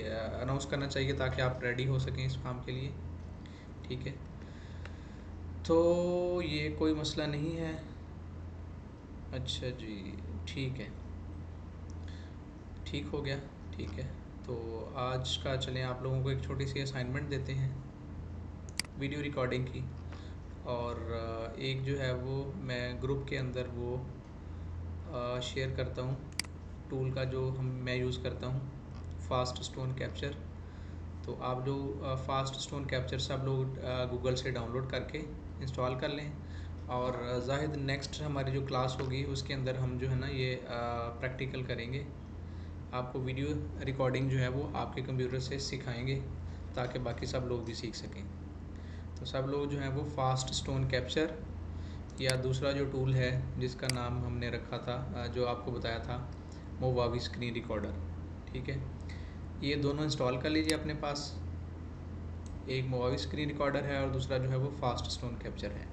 अनाउंस करना चाहिए ताकि आप रेडी हो सकें इस काम के लिए। ठीक है, तो ये कोई मसला नहीं है। अच्छा जी, ठीक है, ठीक हो गया। ठीक है, तो आज का चलें आप लोगों को एक छोटी सी असाइनमेंट देते हैं वीडियो रिकॉर्डिंग की। और एक जो है वो मैं ग्रुप के अंदर वो शेयर करता हूँ टूल का जो मैं यूज़ करता हूँ। Fast stone capture. तो आप जो फास्ट स्टोन कैप्चर सब लोग गूगल से डाउनलोड करके इंस्टॉल कर लें। और जाहिद नेक्स्ट हमारी जो क्लास होगी उसके अंदर हम जो है ना ये प्रैक्टिकल करेंगे। आपको वीडियो रिकॉर्डिंग जो है वो आपके कंप्यूटर से सिखाएंगे ताकि बाकी सब लोग भी सीख सकें। तो सब लोग जो हैं वो फास्ट स्टोन कैप्चर या दूसरा जो टूल है जिसका नाम हमने रखा था जो आपको बताया था मोवावी स्क्रीन रिकॉर्डर, ठीक है, ये दोनों इंस्टॉल कर लीजिए अपने पास। एक मोवावी स्क्रीन रिकॉर्डर है और दूसरा जो है वो फास्ट स्टोन कैप्चर है।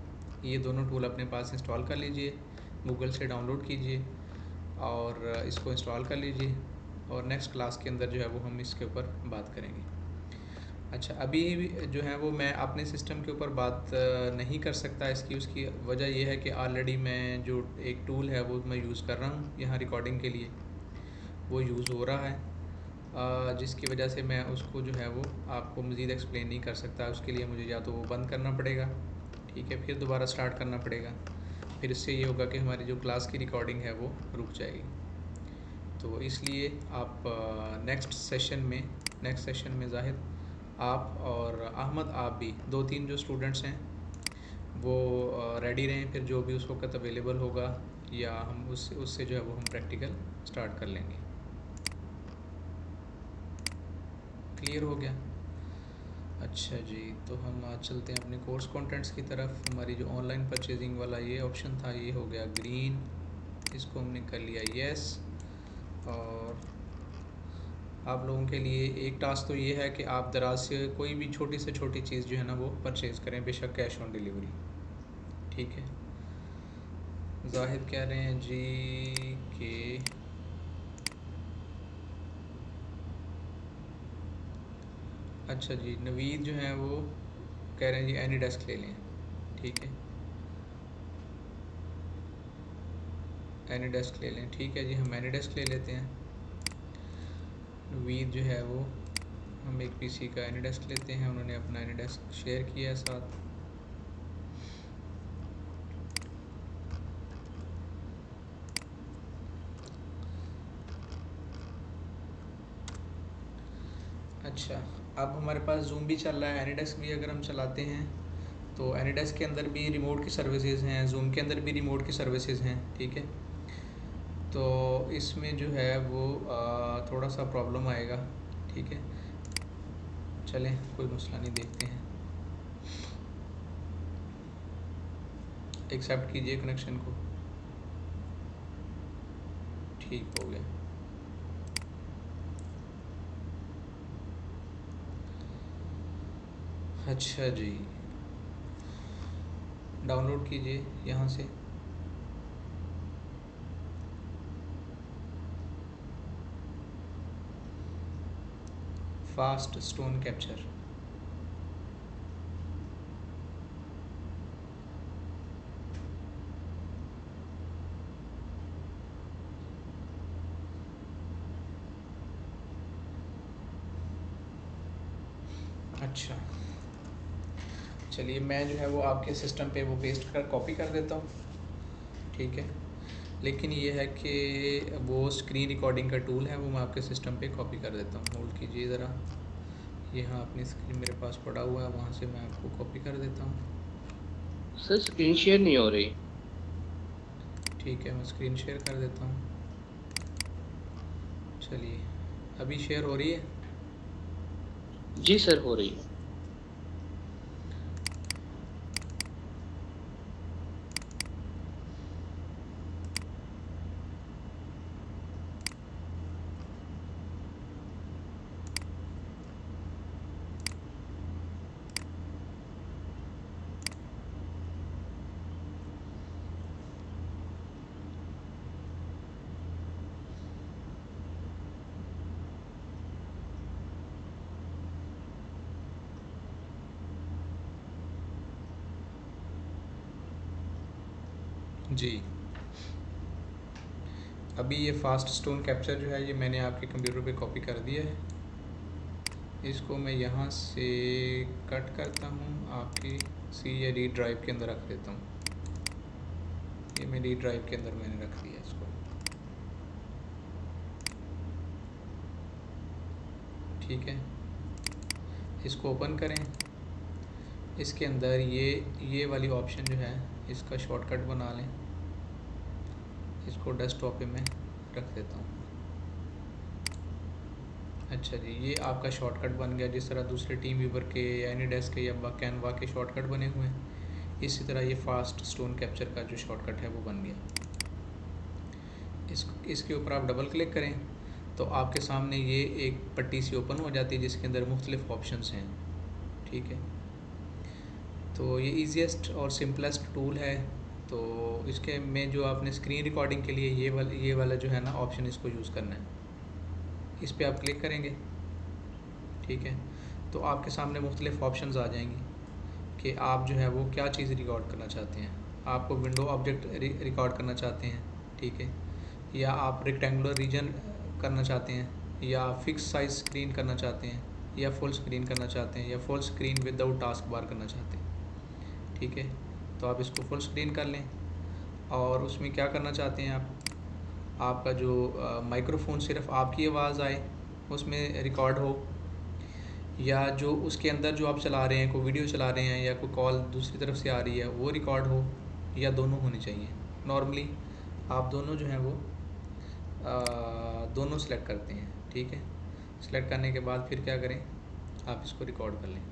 ये दोनों टूल अपने पास इंस्टॉल कर लीजिए, गूगल से डाउनलोड कीजिए और इसको इंस्टॉल कर लीजिए। और नेक्स्ट क्लास के अंदर जो है वो हम इसके ऊपर बात करेंगे। अच्छा, अभी जो है वो मैं अपने सिस्टम के ऊपर बात नहीं कर सकता। इसकी उसकी वजह यह है कि ऑलरेडी मैं जो एक टूल है वो मैं यूज़ कर रहा हूँ यहाँ रिकॉर्डिंग के लिए, वो यूज़ हो रहा है, जिसकी वजह से मैं उसको जो है वो आपको मज़ीद एक्सप्लेन नहीं कर सकता। उसके लिए मुझे या तो वो बंद करना पड़ेगा, ठीक है, फिर दोबारा स्टार्ट करना पड़ेगा, फिर इससे ये होगा कि हमारी जो क्लास की रिकॉर्डिंग है वो रुक जाएगी। तो इसलिए आप नेक्स्ट सेशन में ज़ाहिद आप और अहमद, आप भी 2-3 जो स्टूडेंट्स हैं वो रेडी रहें, फिर जो भी उस वक्त अवेलेबल होगा या हम उससे जो है वो हम प्रैक्टिकल स्टार्ट कर लेंगे। क्लियर हो गया? अच्छा जी, तो हम आज चलते हैं अपने कोर्स कंटेंट्स की तरफ। हमारी जो ऑनलाइन परचेजिंग वाला ये ऑप्शन था ये हो गया ग्रीन, इसको हमने कर लिया यस। और आप लोगों के लिए एक टास्क तो ये है कि आप दराज से कोई भी छोटी से छोटी चीज़ जो है ना वो परचेज़ करें, बेशक कैश ऑन डिलीवरी, ठीक है। जाहिद कह रहे हैं जी कि अच्छा जी, नवीद जो है वो कह रहे हैं जी एनी डेस्क ले लें, ठीक है, एनी डेस्क ले लें, ठीक है जी, हम एनी डेस्क ले लेते हैं। नवीद जो है वो हम एक पीसी का एनी डेस्क लेते हैं, उन्होंने अपना एनी डेस्क शेयर किया है साथ। अच्छा, अब हमारे पास जूम भी चल रहा है, एनीडेस्क भी अगर हम चलाते हैं तो एनीडेस्क के अंदर भी रिमोट की सर्विसेज हैं, जूम के अंदर भी रिमोट की सर्विसेज हैं, ठीक है। तो इसमें जो है वो थोड़ा सा प्रॉब्लम आएगा, ठीक है। चलें, कोई मसला नहीं, देखते हैं, एक्सेप्ट कीजिए कनेक्शन को, ठीक हो गया। अच्छा जी, डाउनलोड कीजिए यहाँ से। फास्ट स्टोन कैप्चर, अच्छा चलिए, मैं जो है वो आपके सिस्टम पे वो पेस्ट कर कॉपी कर देता हूँ, ठीक है। लेकिन ये है कि वो स्क्रीन रिकॉर्डिंग का टूल है वो मैं आपके सिस्टम पे कॉपी कर देता हूँ। होल्ड कीजिए ज़रा, यहाँ अपनी स्क्रीन मेरे पास पड़ा हुआ है, वहाँ से मैं आपको कॉपी कर देता हूँ। सर स्क्रीन शेयर नहीं हो रही। ठीक है, मैं स्क्रीन शेयर कर देता हूँ। चलिए, अभी शेयर हो रही है? जी सर हो रही है। जी, अभी ये फास्ट स्टोन कैप्चर जो है ये मैंने आपके कंप्यूटर पे कॉपी कर दिया है। इसको मैं यहाँ से कट करता हूँ, आपकी सी या डी ड्राइव के अंदर रख देता हूँ। ये मेरी ड्राइव के अंदर मैंने रख दिया इसको। ठीक है, इसको ओपन करें। इसके अंदर ये वाली ऑप्शन जो है इसका शॉर्टकट बना लें। इसको डेस्कटॉप पे मैं रख देता हूँ। अच्छा जी, ये आपका शॉर्टकट बन गया। जिस तरह दूसरे टीम व्यूवर के या एनीडेस्क के या कैनवा के शॉर्टकट बने हुए हैं, इसी तरह ये फास्ट स्टोन कैप्चर का जो शॉर्टकट है वो बन गया। इसके ऊपर आप डबल क्लिक करें तो आपके सामने ये एक पट्टी सी ओपन हो जाती है जिसके अंदर मुख्तलिफ ऑप्शंस हैं। ठीक है, तो ये ईजीएस्ट और सिंपलेस्ट टूल है। तो इसके में जो आपने स्क्रीन रिकॉर्डिंग के लिए ये वाला जो है ना ऑप्शन, इसको यूज़ करना है। इस पर आप क्लिक करेंगे। ठीक है, तो आपके सामने मुख्तलिफ ऑप्शंस आ जाएंगी कि आप जो है वो क्या चीज़ रिकॉर्ड करना चाहते हैं। आपको विंडो ऑब्जेक्ट रिकॉर्ड करना चाहते हैं, ठीक है, या आप रेक्टेंगुलर रीजन करना चाहते हैं, या फिक्स साइज स्क्रीन करना चाहते हैं, या फुल स्क्रीन करना चाहते हैं, या full screen without task bar करना चाहते हैं। ठीक है, तो आप इसको फुल स्क्रीन कर लें। और उसमें क्या करना चाहते हैं आप, आपका जो माइक्रोफोन सिर्फ आपकी आवाज़ आए उसमें रिकॉर्ड हो, या जो उसके अंदर जो आप चला रहे हैं, कोई वीडियो चला रहे हैं या कोई कॉल दूसरी तरफ से आ रही है वो रिकॉर्ड हो, या दोनों होने चाहिए। नॉर्मली आप दोनों जो हैं वो दोनों सेलेक्ट करते हैं। ठीक है, सेलेक्ट करने के बाद फिर क्या करें, आप इसको रिकॉर्ड कर लें।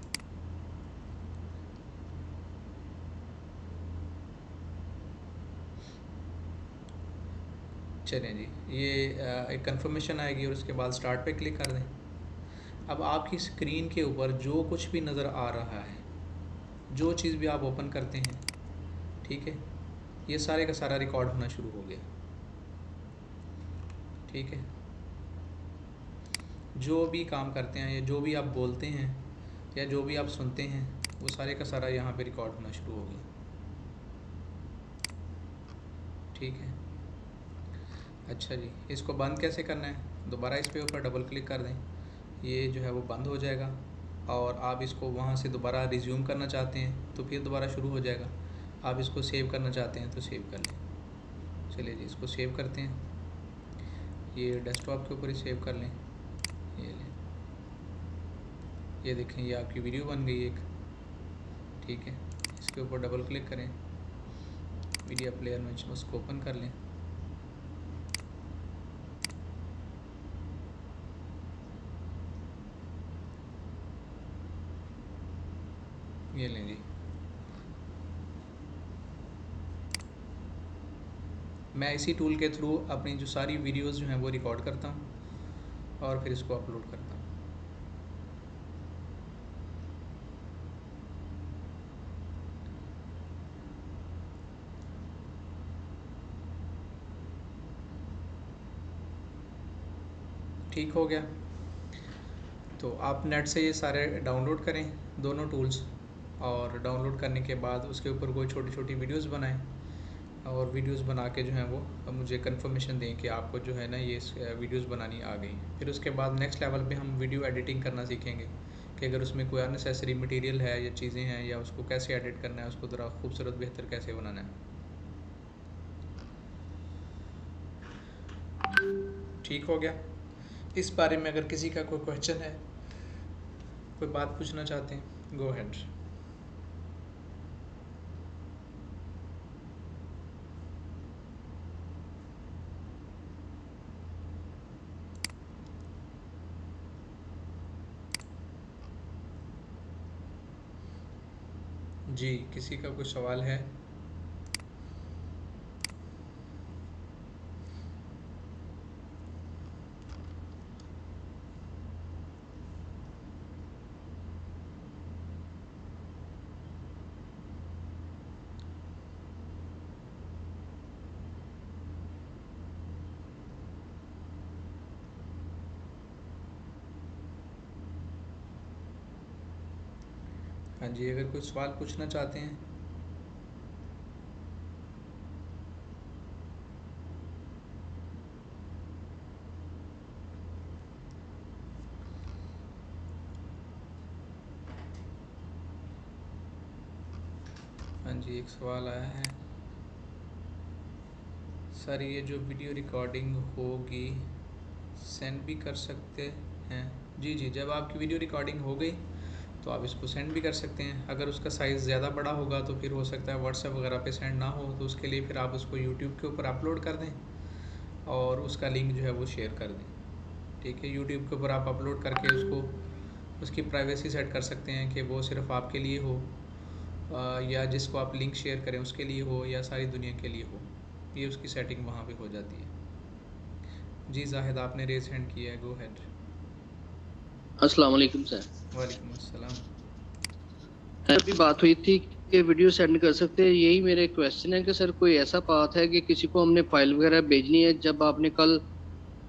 चलें जी, ये एक कंफर्मेशन आएगी और उसके बाद स्टार्ट पे क्लिक कर दें। अब आपकी स्क्रीन के ऊपर जो कुछ भी नज़र आ रहा है, जो चीज़ भी आप ओपन करते हैं, ठीक है, ये सारे का सारा रिकॉर्ड होना शुरू हो गया। ठीक है, जो भी काम करते हैं या जो भी आप बोलते हैं या जो भी आप सुनते हैं वो सारे का सारा यहाँ पे रिकॉर्ड होना शुरू हो गया। ठीक है, अच्छा जी, इसको बंद कैसे करना है, दोबारा इस पे ऊपर डबल क्लिक कर दें, ये जो है वो बंद हो जाएगा। और आप इसको वहाँ से दोबारा रिज्यूम करना चाहते हैं तो फिर दोबारा शुरू हो जाएगा। आप इसको सेव करना चाहते हैं तो सेव कर लें। चलिए जी, इसको सेव करते हैं। ये डेस्कटॉप के ऊपर ही सेव कर लें। ये लें, ये देखें, ये आपकी वीडियो बन गई एक। ठीक है, इसके ऊपर डबल क्लिक करें, मीडिया प्लेयर में उसको ओपन कर लें। ये लें जी, मैं इसी टूल के थ्रू अपनी जो सारी वीडियोस जो हैं वो रिकॉर्ड करता हूँ और फिर इसको अपलोड करता हूँ। ठीक हो गया, तो आप नेट से ये सारे डाउनलोड करें, दोनों टूल्स, और डाउनलोड करने के बाद उसके ऊपर कोई छोटी छोटी वीडियोस बनाएं और वीडियोस बना के जो है वो मुझे कंफर्मेशन दें कि आपको जो है ना ये वीडियोस बनानी आ गई। फिर उसके बाद नेक्स्ट लेवल पे हम वीडियो एडिटिंग करना सीखेंगे कि अगर उसमें कोई अननेसेसरी मटेरियल है या चीज़ें हैं या उसको कैसे एडिट करना है, उसको ज़रा खूबसूरत बेहतर कैसे बनाना है। ठीक हो गया, इस बारे में अगर किसी का कोई क्वेश्चन है, कोई बात पूछना चाहते हैं, गो अहेड। जी, किसी का कोई सवाल है? हाँ जी, अगर कोई सवाल पूछना चाहते हैं। हाँ जी, एक सवाल आया है, सर ये जो वीडियो रिकॉर्डिंग होगी सेंड भी कर सकते हैं? जी जी, जब आपकी वीडियो रिकॉर्डिंग हो गई तो आप इसको सेंड भी कर सकते हैं। अगर उसका साइज़ ज़्यादा बड़ा होगा तो फिर हो सकता है व्हाट्सएप वगैरह पे सेंड ना हो, तो उसके लिए फिर आप उसको यूट्यूब के ऊपर अपलोड कर दें और उसका लिंक जो है वो शेयर कर दें। ठीक है, यूट्यूब के ऊपर आप अपलोड करके उसको उसकी प्राइवेसी सेट कर सकते हैं कि वो सिर्फ़ आपके लिए हो, या जिसको आप लिंक शेयर करें उसके लिए हो, या सारी दुनिया के लिए हो। ये उसकी सेटिंग वहाँ पे हो जाती है। जी जाहिद, आपने रेज हैंड किया है, गो हैड। अस्सलाम वालेकुम सर। वालेकुम अस्सलाम। अभी बात हुई थी कि वीडियो सेंड कर सकते हैं, यही मेरे क्वेश्चन है कि सर कोई ऐसा पाथ है कि किसी को हमने फाइल वगैरह भेजनी है, जब आपने कल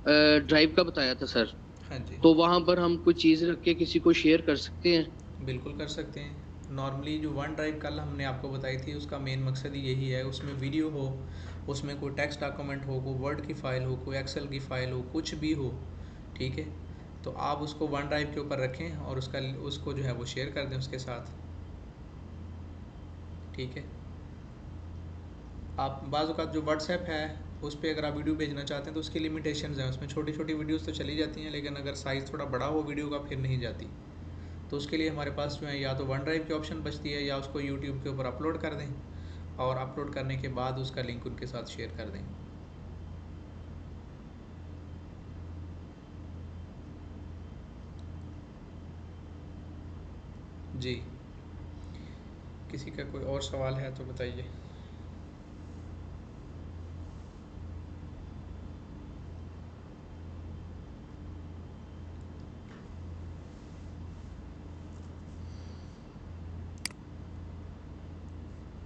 ड्राइव का बताया था सर, हाँ जी, तो वहां पर हम कोई चीज रख के किसी को शेयर कर सकते हैं? बिल्कुल कर सकते हैं। नॉर्मली जो वन ड्राइव कल हमने आपको बताई थी उसका मेन मकसद ही यही है, उसमें वीडियो हो, उसमें कोई टेक्स्ट डॉक्यूमेंट हो, कोई वर्ड की फ़ाइल हो, कोई एक्सेल की फ़ाइल हो, कुछ भी हो, ठीक है, तो आप उसको वन ड्राइव के ऊपर रखें और उसको जो है वो शेयर कर दें उसके साथ। ठीक है, आप बाज़ औक़ात जो व्हाट्सएप है उस पर अगर आप वीडियो भेजना चाहते हैं तो उसकी लिमिटेशंस हैं, उसमें छोटी छोटी वीडियोस तो चली जाती हैं, लेकिन अगर साइज़ थोड़ा बड़ा हो वीडियो का फिर नहीं जाती। तो उसके लिए हमारे पास जो है या तो वन ड्राइव की ऑप्शन बचती है, या उसको यूट्यूब के ऊपर अपलोड कर दें और अपलोड करने के बाद उसका लिंक उनके साथ शेयर कर दें। जी, किसी का कोई और सवाल है तो बताइए।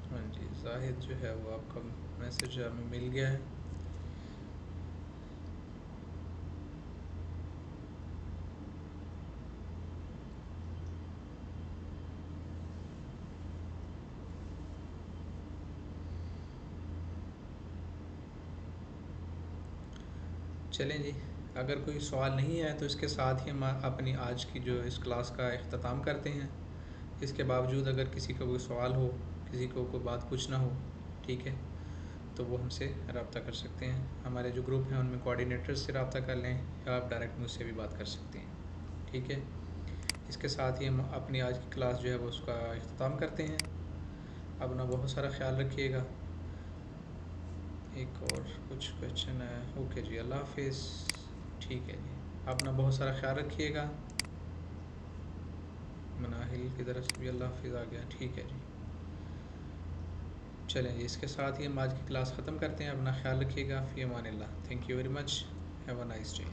हाँ जी, जाहिद जो है वो आपका मैसेज हमें मिल गया है। चलें जी, अगर कोई सवाल नहीं है तो इसके साथ ही हम अपनी आज की जो इस क्लास का इख्तिताम करते हैं। इसके बावजूद अगर किसी का कोई सवाल हो, किसी को कोई बात पूछना हो, ठीक है, तो वो हमसे रब्ता कर सकते हैं। हमारे जो ग्रुप हैं उनमें कोऑर्डिनेटर से रब्ता कर लें, या आप डायरेक्ट मुझसे भी बात कर सकते हैं। ठीक है, इसके साथ ही हम अपनी आज की क्लास जो है वो उसका इख्तिताम करते हैं। अपना बहुत सारा ख्याल रखिएगा। एक और कुछ क्वेश्चन है? ओके जी, अल्लाह हाफिज़। ठीक है जी, अपना बहुत सारा ख्याल रखिएगा। मनाहिल की तरफ से भी अल्लाह हाफिज़ आ गया। ठीक है जी, चलें जी, इसके साथ ही हम आज की क्लास ख़त्म करते हैं। अपना ख्याल रखिएगा। फ़ी अमानिल्लाह। Thank you very much. Have a nice day.